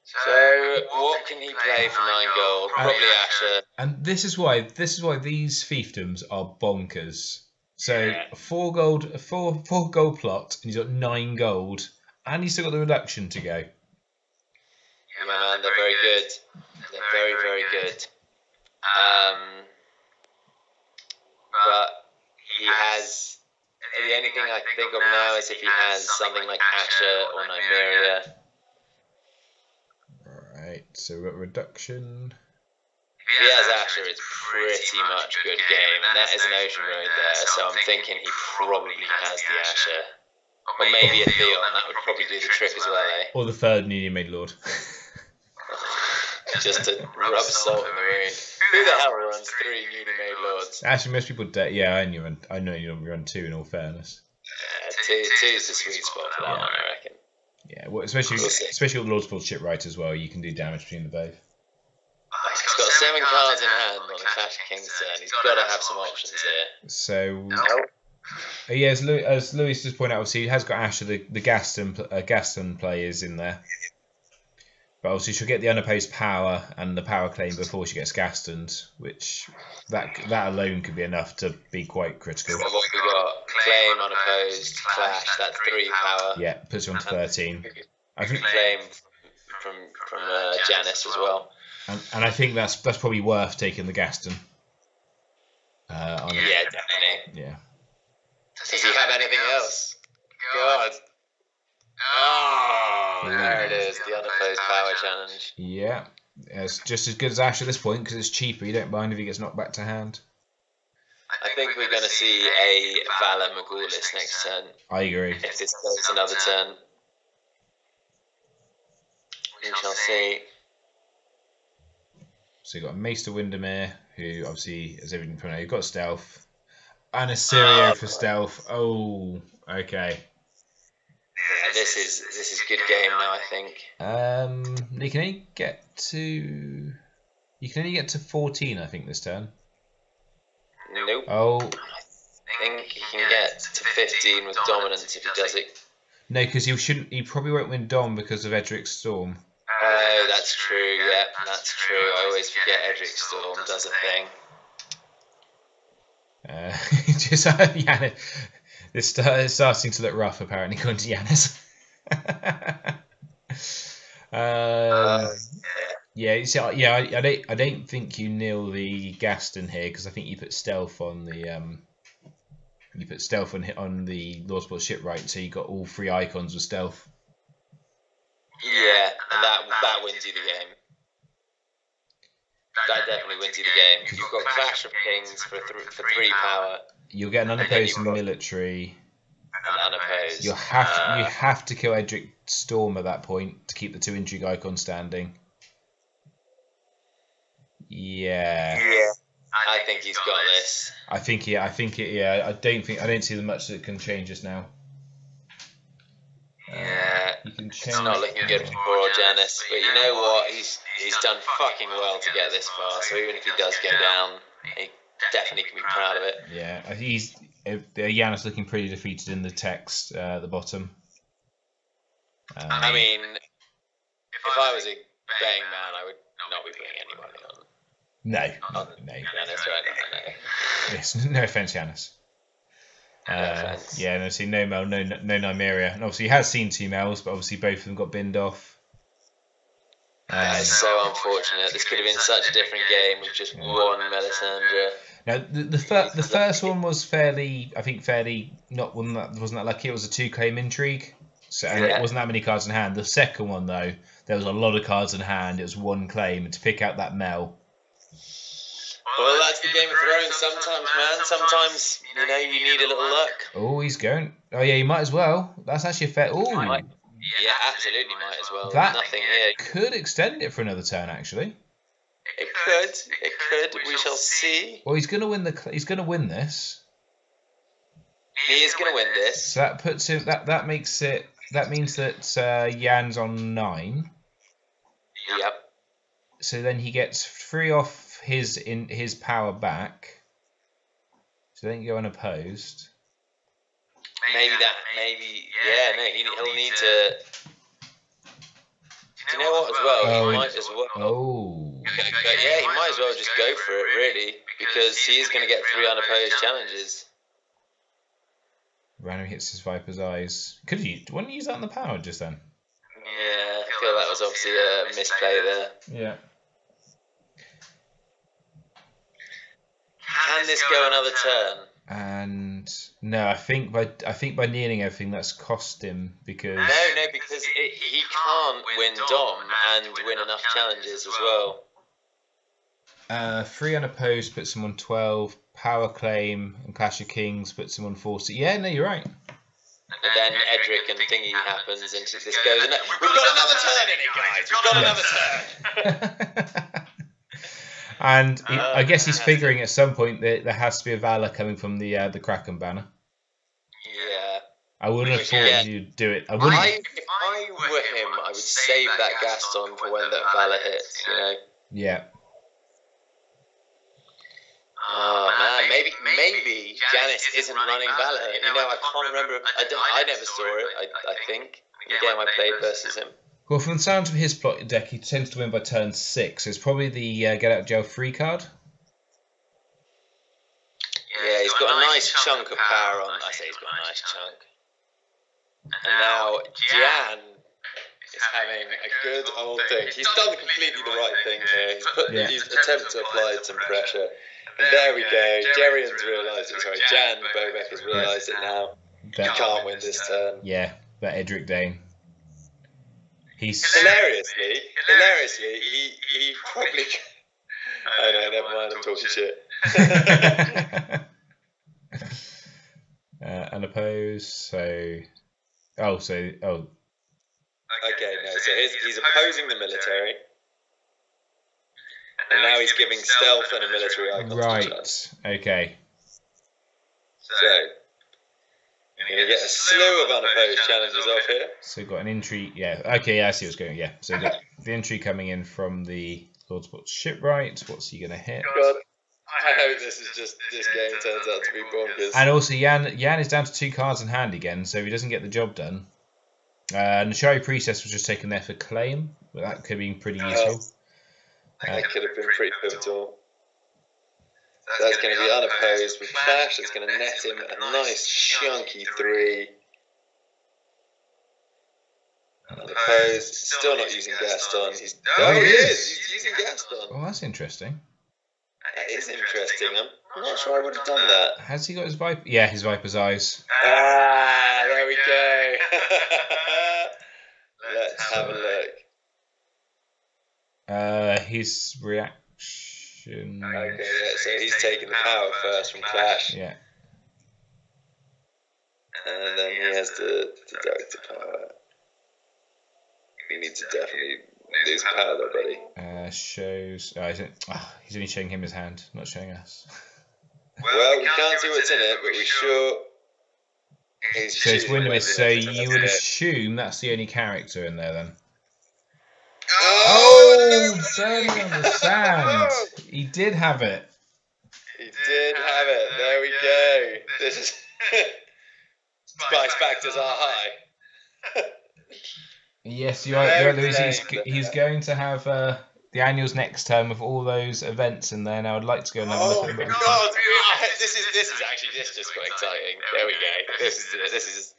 So what can he play for 9 gold? Probably Asher. And this is why these fiefdoms are bonkers. So 4 gold, a four gold plot, and he's got 9 gold, and he's still got the reduction to go. Yeah, man, they're very good. They're very, very good. But he has. The only thing I can think of now is if he has something like Asher or Nymeria. Right, so we've got reduction. If he has Asher, it's pretty much good game, and that is an Ocean Road there, so I'm thinking he probably has the Asher. Or maybe a Theon, that would probably do the trick as well, eh? Or the 3rd newly made lord. Just to rub salt in the wound. Who the hell runs 3 newly made lords? Actually, most people do. Yeah, I know you don't run 2 in all fairness. Yeah, 2 is the sweet spot for that one, I reckon. Yeah, well, especially with Lord's Ball Shipwright as well, you can do damage between the both. He's got 7 cards in hand on the Clash of Kings turn. He's got to have some options here. So, yeah, as Louis just pointed out, obviously he has got Asher, the Gaston players in there. But obviously she'll get the unopposed power and the power claim before she gets Gastoned, which that alone could be enough to be quite critical. So what we got? Claim, unopposed, Clash, that's 3 power. Yeah, puts you on to 13. I think claim from Janice as well. And I think that's probably worth taking the Gaston. Yeah, definitely. Yeah. Does he have anything else? God. Oh, there it is, the unopposed power challenge. Yeah, it's just as good as Ash at this point because it's cheaper. You don't mind if he gets knocked back to hand. I think we're going to see a Valor Magullis next turn. I agree. If this goes another turn. We shall see. So you've got a Maester Windermere, who obviously has everything from there. You've got stealth. And a Sirio for stealth. Oh, okay. Yeah, this is good game now, I think. You can only get to 14, I think, this turn. Nope. Oh. I think he can get to 15 with dominance if he does it. No, because he probably won't win Dom because of Edric's Storm. Oh, that's true. Yeah, that's true. I always forget Edric's Storm does a thing. Just Yanis. This is starting to look rough, apparently, according to Yanis. Yeah, you see, I don't think you nail the Gaston here because I think you put stealth on the on the Lord's Ball Shipwright, so you got all 3 icons with stealth. Yeah, and that wins you the game. That definitely wins you the game. You've got Clash of Kings for 3 power. You'll get an unopposed military. And unopposed. You have to kill Edric Storm at that point to keep the 2 intrigue icons standing. Yeah. Yeah. I think he's got this. I don't see much that can change this now. Yeah, you can change. It's not looking good for poor Janice, but you know what? He's done fucking well to get this far. So even if he does go down, he definitely can be proud of it. Yeah, Yanis looking pretty defeated in the text at the bottom. I mean, if I was a betting man, I would not be putting any money on. No. Yanis right now. Yes, no offense, Yanis. Yeah, no, see, no Mel, no Nymeria, and obviously he has seen 2 Mels, but obviously both of them got binned off. That is so unfortunate. This could have been such a different game with just one Melisandre. Now, the first one was fairly wasn't that lucky. It was a 2 claim intrigue, so and it wasn't that many cards in hand. The second one though, there was a lot of cards in hand. It was 1 claim, and to pick out that Mel. Well, that's the Game of Thrones sometimes, man. Sometimes, you need a little luck. Oh, he's going. Oh, yeah, you might as well. That's actually a fair... Oh, yeah, absolutely might as well. That nothing here. Could extend it for another turn, actually. It could. We shall see. Well, he's going to win He's going to win this. He is going to win this. So that puts him... That makes it... That means that Jan's on 9. Yep. So then he gets 3 off his power back, so then you go unopposed. He'll need to. Do you know what as well? He might as well. Oh. Yeah, he might as well just go for it really, because he is going to get 3 unopposed challenges. Random hits his Viper's Eyes. Could you? Why didn't you use that on the power just then? Yeah, I feel that was obviously a misplay there. Yeah. Can this go another turn? And no, I think by kneeling everything that's cost him because No, because he can't win Dom and win enough challenges as well. 3 unopposed puts him on 12. Power Claim and Clash of Kings puts him on 40. Yeah, no, you're right. And then Edric and thingy happens, and this goes. We've got another turn in it, guys. We've got another turn. And I guess he's figuring at some point that there has to be a Valor coming from the Kraken banner. Yeah. I wouldn't have thought you'd do it. If I were him, I would save that Gaston for when that Valor hits. You know. Yeah. Oh man, maybe Janice isn't running Valor. You know, I can't remember. I never saw it. I think the game I played versus him. Well, from the sounds of his plot deck, he tends to win by turn 6. So it's probably the get out of jail free card. Yeah, he's got a nice chunk of power on. I say he's got a nice chunk. And now Jan is having a good old thing. He's done completely the right thing here. He's attempted to apply some pressure. And there we go. Jerian's realised it. Sorry, Jan Bobek has realised it now. He can't win this turn. Yeah, that Edric Dane. He's hilariously, he probably. Oh no, never mind. I'm talking shit. Unopposed. So. Okay, no. So he's opposing the military. And now he's giving stealth and a military icon. Right. Okay. So you're going to get a slew of unopposed challenges off here. So got an entry. Yeah. Okay. Yeah, I see what's going on. Yeah. So got the entry coming in from the Lord Sports Shipwright. What's he going to hit? God, I hope this game turns out to be bonkers. And also, Jan is down to 2 cards in hand again. So if he doesn't get the job done, Nashari Priestess was just taken there for claim, but that could have been pretty useful. That could have been pretty pivotal. So that's going to be unopposed with Clash. It's going to net him a nice chunky 3. Unopposed. Still not using Gaston. He is. He's using Gaston. Oh, that's interesting. That is interesting. I'm not sure I would have done that. Has he got his Viper? Yeah, his Viper's Eyes. Ah, there we go. Let's have a look. His reaction. Okay, yeah, so he's taking the power first from Clash. Yeah. And then he has to deduct the power. He needs to definitely lose power though, buddy. Shows. He's only showing him his hand, not showing us. Well, we can't see what's in it, but we sure. So it's Windows. So you would assume that's the only character in there then. Oh, burning on the sand. He did have it. He did have it. There we go. This is spice factors are high. Yes, you're right, Louise. He's going to have the annuals next term with all those events in there. And I would like to go and have a look at them. God, this just got exciting. There we go. This is.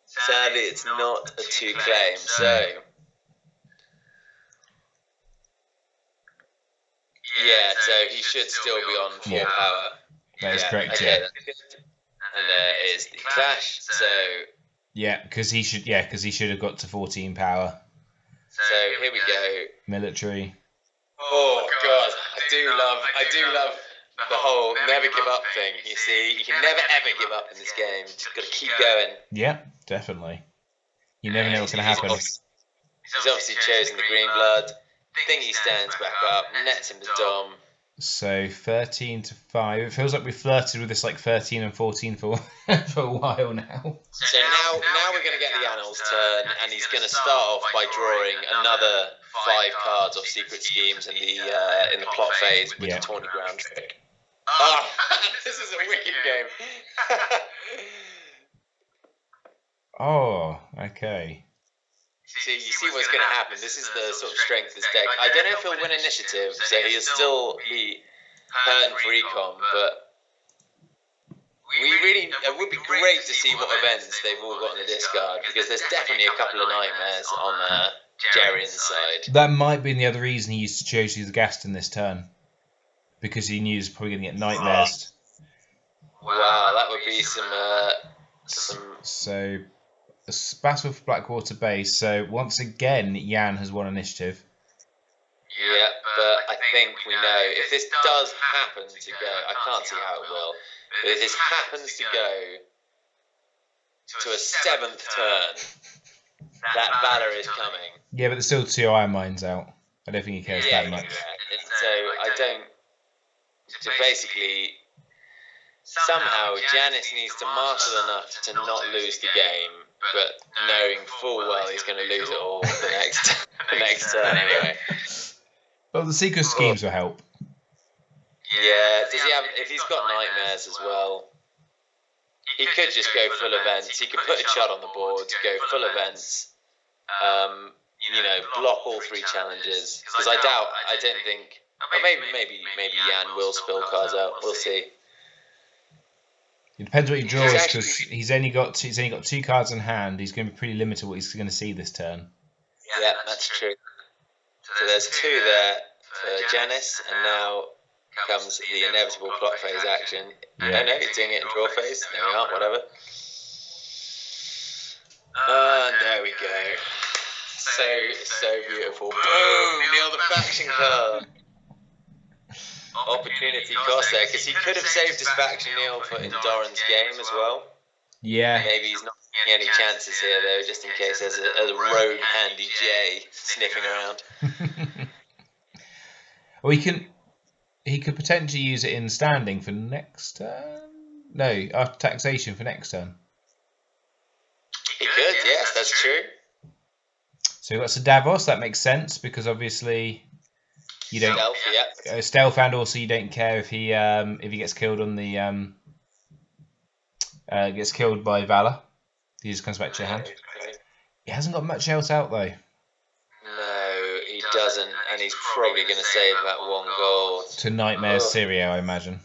Sadly, it's not a 2 claim. So. Yeah, so he should still be on 4 power. That is correct, okay, that's good. And there is the Clash, so... Yeah, because he should have got to 14 power. So here we go. Military. Oh God, I do love the whole never give up thing. You see, you can never ever give up in this game. Just got to keep going. Yeah, definitely. You never know what's going to happen. He's obviously chosen the green blood. Thingy stands back up, nets him to Dom. So 13 to 5. It feels like we flirted with this like 13 and 14 for for a while now. So now we're going to get the Annals turn, and he's going to start off by drawing another 5 cards of Secret Schemes in the plot phase with the Tawny Ground trick. Oh, this is a wicked game. Oh, okay. You see what's going to happen. This is the sort of strength of this deck. I don't know if he'll win initiative, so he'll still be hurting for econ, but it would be great to see what events they've all got on the discard, because there's definitely a couple of nightmares on Jerry's side. That might be the other reason he used to choose the Gaston this turn, because he knew he was probably going to get nightmares. Wow, that would be some. So, a battle for Blackwater Base. So once again, Jan has won initiative. Yeah, but I think we know if this does happen to go. I can't see how it will, but if this happens to go to a 7th turn, that Valor is coming. Yeah, but there's still 2 Iron Mines out. I don't think he cares that much. Yeah. And so I don't. So basically, somehow Janice needs to marshal enough to not lose the game, but knowing full well he's going to lose it all the next turn anyway. Well, the secret schemes will help. Yeah, does he have? If he's got nightmares as well, he could just go full events. He could put a chud on the board, go full events. Block all 3 challenges. Because I don't think. Or maybe Jan will spill cards out. We'll see. It depends what he draws, because he's only got 2 cards in hand. He's going to be pretty limited what he's going to see this turn. Yeah, that's true. So there's 2 there for Janice, and now comes the inevitable plot phase action. Yeah. No, you're doing it in draw phase. There we are, whatever. And there we go. So beautiful. Boom! Neil the faction card. Opportunity cost there, because he could have saved his faction Neil for in Doran's game as well. Yeah. Maybe he's not taking any chances here though, just in case there's a rogue Handy J sniffing around. Well, he could potentially use it in standing for next turn. No, after taxation for next turn. He could, yes, that's true. So we've got Sir Davos. That makes sense, because obviously you don't stealth, and also you don't care if he gets killed on the gets killed by Valor. He just comes back to your hand. He hasn't got much else out though. No, he doesn't, and he's probably going to save that 1 gold To Nightmares Syrio, I imagine.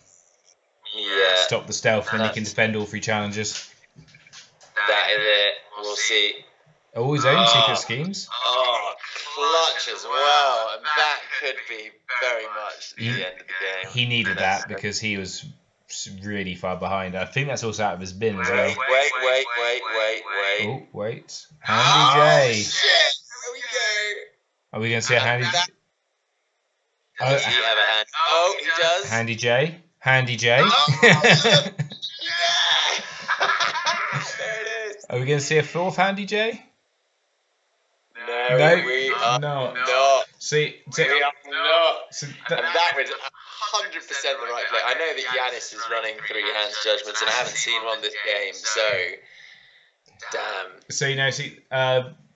Yeah. Stop the stealth, and he can defend all 3 challenges. That is it. We'll see. All his own secret schemes. Oh, clutch as well, and that could be very much the end of the game. He needed that because he was really far behind. I think that's also out of his bin as well. Wait. Oh, wait. Handy J. Shit, there we go. Are we going to see a Handy J? Does he have a hand? Oh, he does. Handy J. Handy J. Yeah. There it is. Are we going to see a 4th Handy J? No, we are not. See, we are not. So And that was 100% the right play. I know that Yanis is running 3 hands judgments, and I haven't seen one this game, so damn. So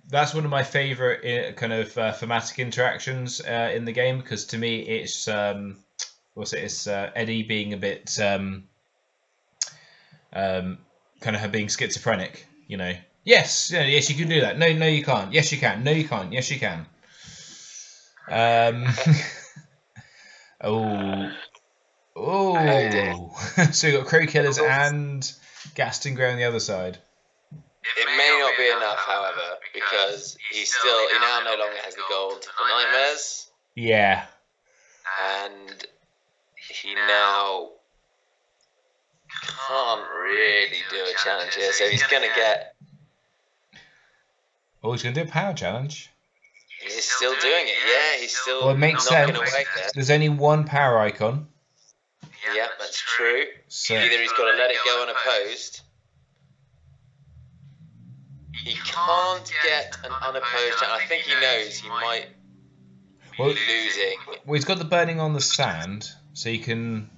that's one of my favourite kind of thematic interactions in the game, because to me it's it's Eddie being a bit kind of her being schizophrenic, you know. Yes, you can do that. No, you can't. Yes, you can. No, you can't. Yes, you can. So we've got Crow Killers and Gaston Grey on the other side. It may not be enough, however, because he now no longer has the gold for Nightmares. Yeah. And he now can't really do a challenge here, so he's going to get... Oh, he's going to do a power challenge. He's still doing it, yeah. He's still well, it makes sense. There's only 1 power icon. Yeah, that's true. So either he's got to let it go unopposed. He can't get an unopposed challenge. I think he knows he might be losing. Well, he's got the Burning on the Sand, so you can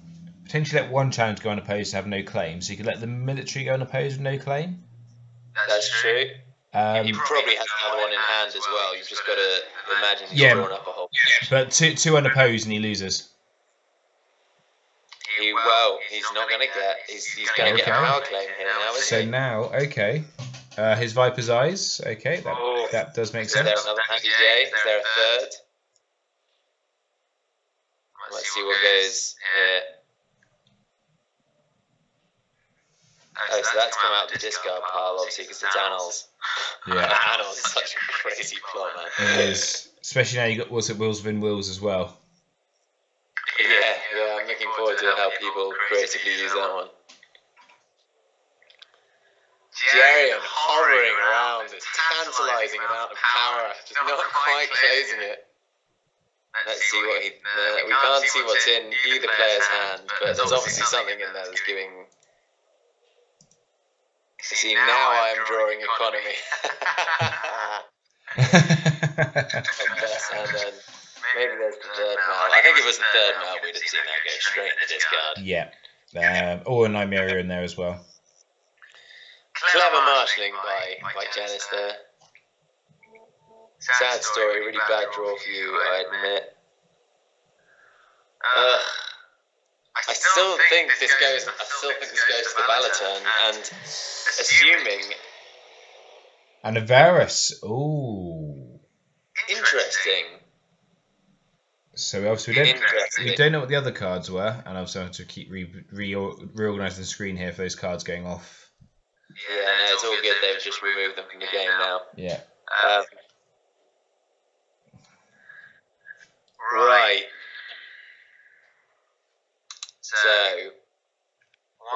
potentially let 1 challenge go unopposed to have no claim. So you can let the military go unopposed with no claim. That's true. He probably has another one in hand as well. You've just got to imagine he's drawn up a whole... But two unopposed and he loses. He's not going to get... He's going to get a power claim here now, isn't he? So now, okay. His Viper's Eyes. Okay, that does make sense. Is there another Handy J? Is there a 3rd? Let's see what goes here. Oh, so that's come out of the discard pile, obviously, because it's Annals. Yeah. Annals is such a crazy plot, man. It is. Especially now you got what's it, Wheels Within Wheels as well. Yeah, I'm looking forward to how people creatively use that one. Geryon hovering around this tantalising amount of power, just not quite closing it. Let's see what he... we can't see what's in either player's hand, but there's obviously something in there that's giving... See, now I am drawing economy. And then maybe there's the third mount. I think if it was the third mount, we'd have seen that go straight in the discard. Yeah. Or a Nymeria in there as well. Clever marshalling by Janice there. Sad story, really bad draw for you, I admit. I still think this goes to the Valaturn, and assuming... And a Varus. Ooh. Interesting. So obviously we don't know what the other cards were, and also have to keep reorganising the screen here for those cards going off. Yeah, no, it's all good. They've just removed them from the game now. Yeah. Right. So,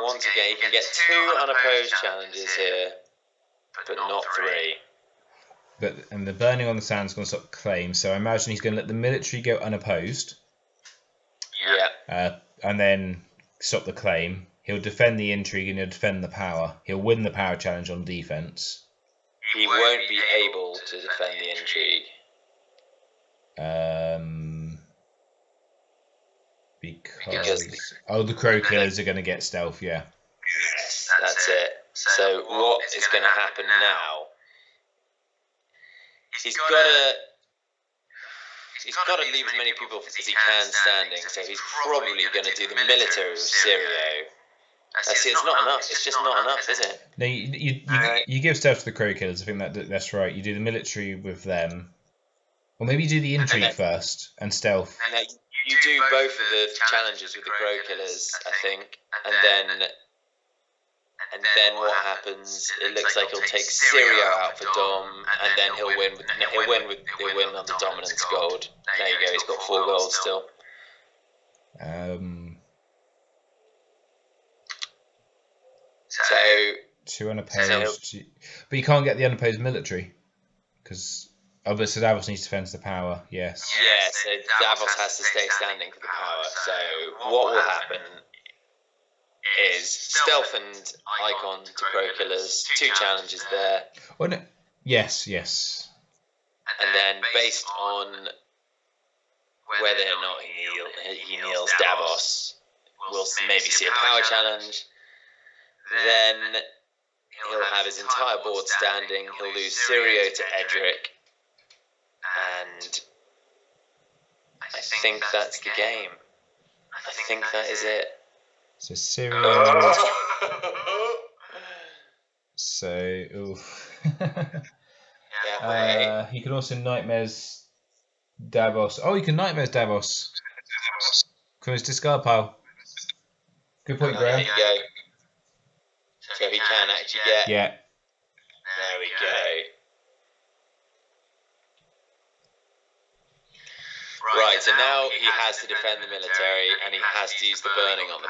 once again, you can get 2 unopposed challenges here, but not 3. And the burning on the sand's going to stop claim, so I imagine he's going to let the military go unopposed. Yeah. And then stop the claim. He'll defend the intrigue and he'll defend the power. He'll win the power challenge on defense. He won't be able to defend the intrigue. Because the Crow Killers are going to get stealth, yeah. Yes, that's it. So what is going to happen now? He's got to leave as many people as he can standing, so he's probably going to do the military with Sirio. See, it's not enough. It's just not enough, is it? No, you give stealth to the Crow Killers. I think that's right. You do the military with them. Or maybe you do the intrigue first and stealth. No, you do both of the challenges with the Crow Killers, I think, and then what happens? It looks like he'll take Sirio out for Dom, and then he'll win on the dominance gold. There you go. He's got 4 gold still. So 2 unopposed, but you can't get the unopposed military because so Davos needs to defend the power. Yes. Yeah, so Davos has to stay standing for the power. So what will happen is stealth and icon to Crow Killers, 2 challenges there. Oh, no. Yes. And then based on whether or not he kneels Davos, we'll maybe see a power challenge. Then he'll have his entire board standing. He'll lose Sirio to Edric. And I think that's the game. I think that is it. So Sirio. He can also Nightmares Davos. Oh, you can Nightmares Davos from his discard pile. Good point, Graham. There you go. So he can actually get... Yeah. There we go. Right, so now he has to defend the military and he has to use the burning on the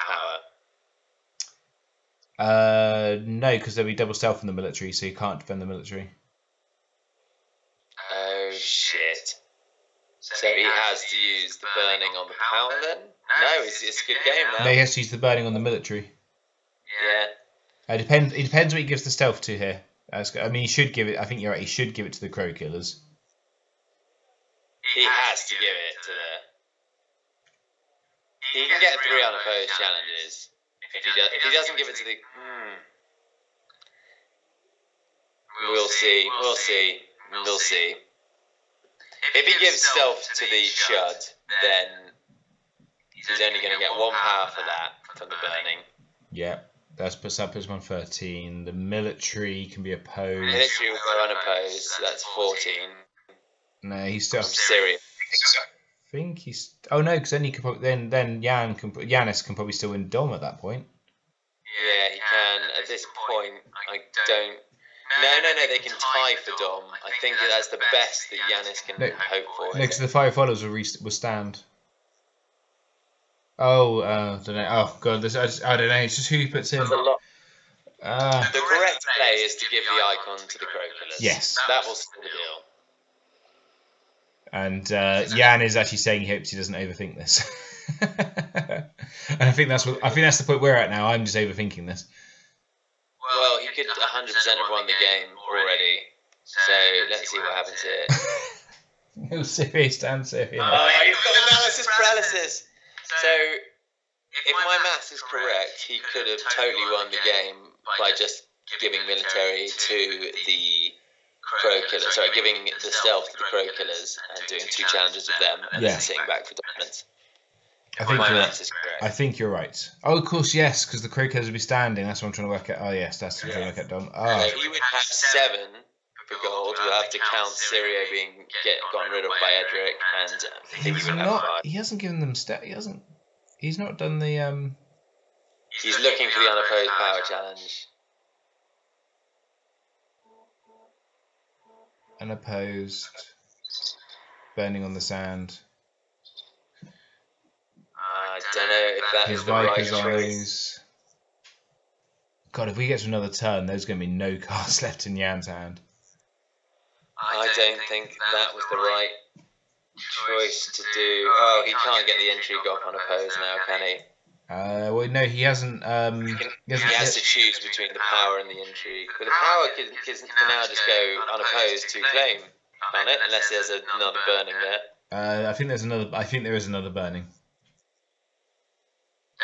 power. No, because there'll be double stealth in the military, so you can't defend the military. Oh, shit. So he has to use the burning on the power then? No, it's a good game now. No, he has to use the burning on the military. Yeah. It depends what he gives the stealth to here. I mean, he should give it. I think you're right. He should give it to the Crow Killers. He has to give it to the... He can get 3 unopposed challenges. If he doesn't give it to the... We'll see. If he gives stealth to the Shud, then he's only going to get 1 power for that, from the burning. Yeah. That puts up as 113. The military can be opposed. Military will go unopposed, so that's 14. No, he's still. Sirio. I think he's. Oh no, because then he could. Then Yanis can probably still win Dom at that point. Yeah, he can. At this point, I don't... No, they can tie for Dom. I think that's the best that Giannis can hope for. No, because the fire followers will stand. Oh, I don't know. Oh, God, I don't know. It's just who he puts in. There's a lot. The correct play is to give the icon to the Croculus. Yes. That will seal the deal. And Jan is actually saying he hopes he doesn't overthink this. And I think that's the point we're at now. I'm just overthinking this. Well, he could 100% have won the game already. So let's see what happens here. No serious answer here. Oh, he's got analysis paralysis. So if my maths is correct, he could have totally won the game by just giving military to the Croculus. Sorry, giving the stealth to the Croculus and doing 2 challenges of them and then sitting back for dominance. I think you're right. Oh, of course, yes, because the Croculus would be standing. That's what I'm trying to work out. Oh, yes, that's what I'm trying to work out. Dom. Oh. So he would have 7 for gold. We'll have to count Syrio being gotten rid of by Edric, and I think he would have 5. He hasn't given them He's not done the He's looking for the unopposed power challenge. Unopposed. Burning on the sand. I don't know if that is the right choice. God, if we get to another turn, there's going to be no cards left in Jan's hand. I don't think that was the right choice to do. Oh, he can't get the intrigue off unopposed now, can he? Well, no, he hasn't. He has to choose between the power and the intrigue. But the power can now just go unopposed to claim, can't it? Unless there's another burning there. I think there is another burning.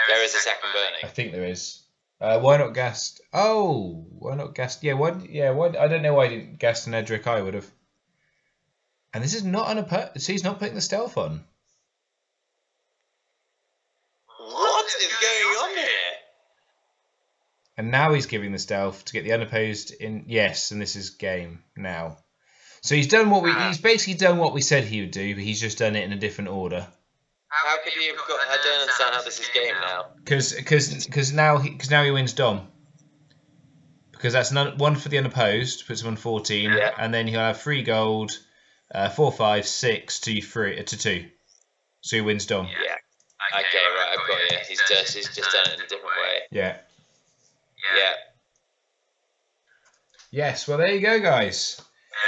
There is a second burning. I think there is. Why not Gast? Oh, why not Gast? Yeah, why? I don't know why he didn't Gast and Edric. I would have. And this is not unopposed. So he's not putting the stealth on. What is going on here? And now he's giving the stealth to get the unopposed in. Yes, and this is game now. So he's done he's basically done what we said he would do, but he's just done it in a different order. How could he have got? I don't understand how this is game now. Because now he wins Dom. Because that's one for the unopposed, puts him on 14, and then he'll have 3 gold, 4, 5, 6 to 2. So he wins Dom. Yeah. Okay, right, I've got you. He's just done it in a different way. Yeah. Yeah. Yes. Well, there you go, guys.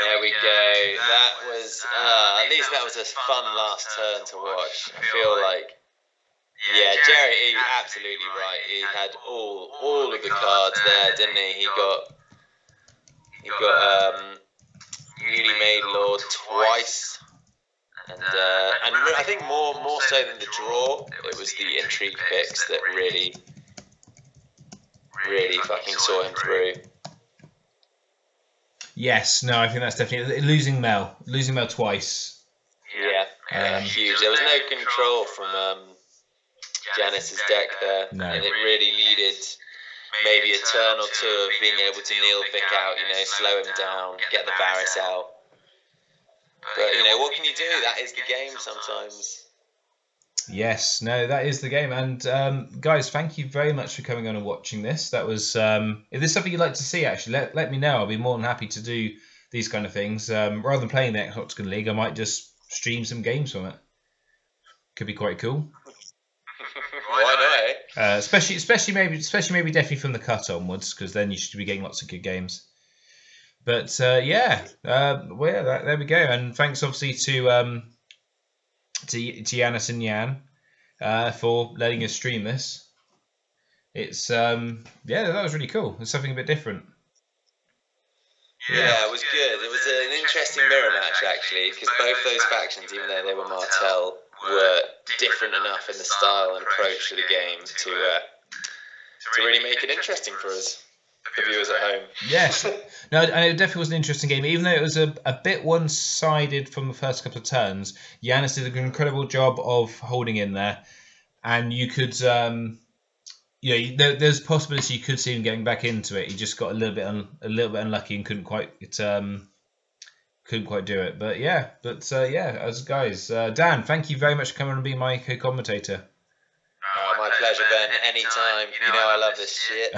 There we go. That was at least that was a fun last turn to watch. I feel like, Jerry, he's absolutely right. He had all of the cards there, didn't he? He got newly made Lord twice, and I think more so than the draw, it was the intrigue picks that really fucking saw him through. Yes, no, I think that's definitely losing Mel twice. Yeah, huge. There was no control from Janice's deck there, and it really needed maybe a turn or 2 of being able to kneel Vic out, slow him down, get the Varys out. But what can you do? That is the game sometimes. Yes, no, that is the game. And guys, thank you very much for coming on and watching this. That was if there's something you'd like to see, actually, let me know. I'll be more than happy to do these kind of things. Rather than playing the OCTGN League, I might just stream some games from it. Could be quite cool. Why not? Especially maybe definitely from the cut onwards, because then you should be getting lots of good games. But there we go. And thanks obviously to Giannis and Jan for letting us stream this. It's that was really cool. It's something a bit different. Yeah, it was good. It was an interesting mirror match actually, because both those factions, even though they were Martell, were different enough in the style and approach to the game to really make it interesting for us, the viewers at home. Yes. No, and it definitely was an interesting game, even though it was a bit one-sided from the first couple of turns. Giannis did an incredible job of holding in there, and you could, there's a possibility you could see him getting back into it. He just got a little bit unlucky and couldn't quite do it. But as guys, Dan, thank you very much for coming and being my co-commentator. My pleasure. pleasure, Ben. Anytime. You know I love this shit.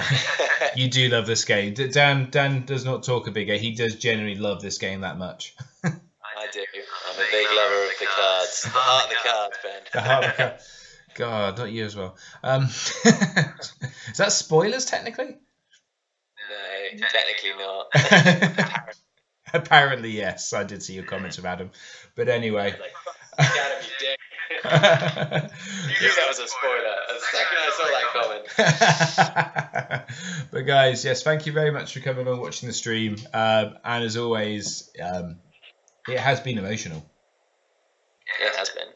You do love this game. Dan does not talk a big game. He does genuinely love this game that much. I do. I'm a big lover of the cards. The heart of the cards, Ben. The heart of the cards. God, not you as well. Is that spoilers technically? No, technically not. Apparently, yes. I did see your comments of Adam. But anyway. Adam, you dick. You knew that was a spoiler. The second I saw that comment. But guys, yes, thank you very much for coming on, watching the stream. And as always, it has been emotional. It has been.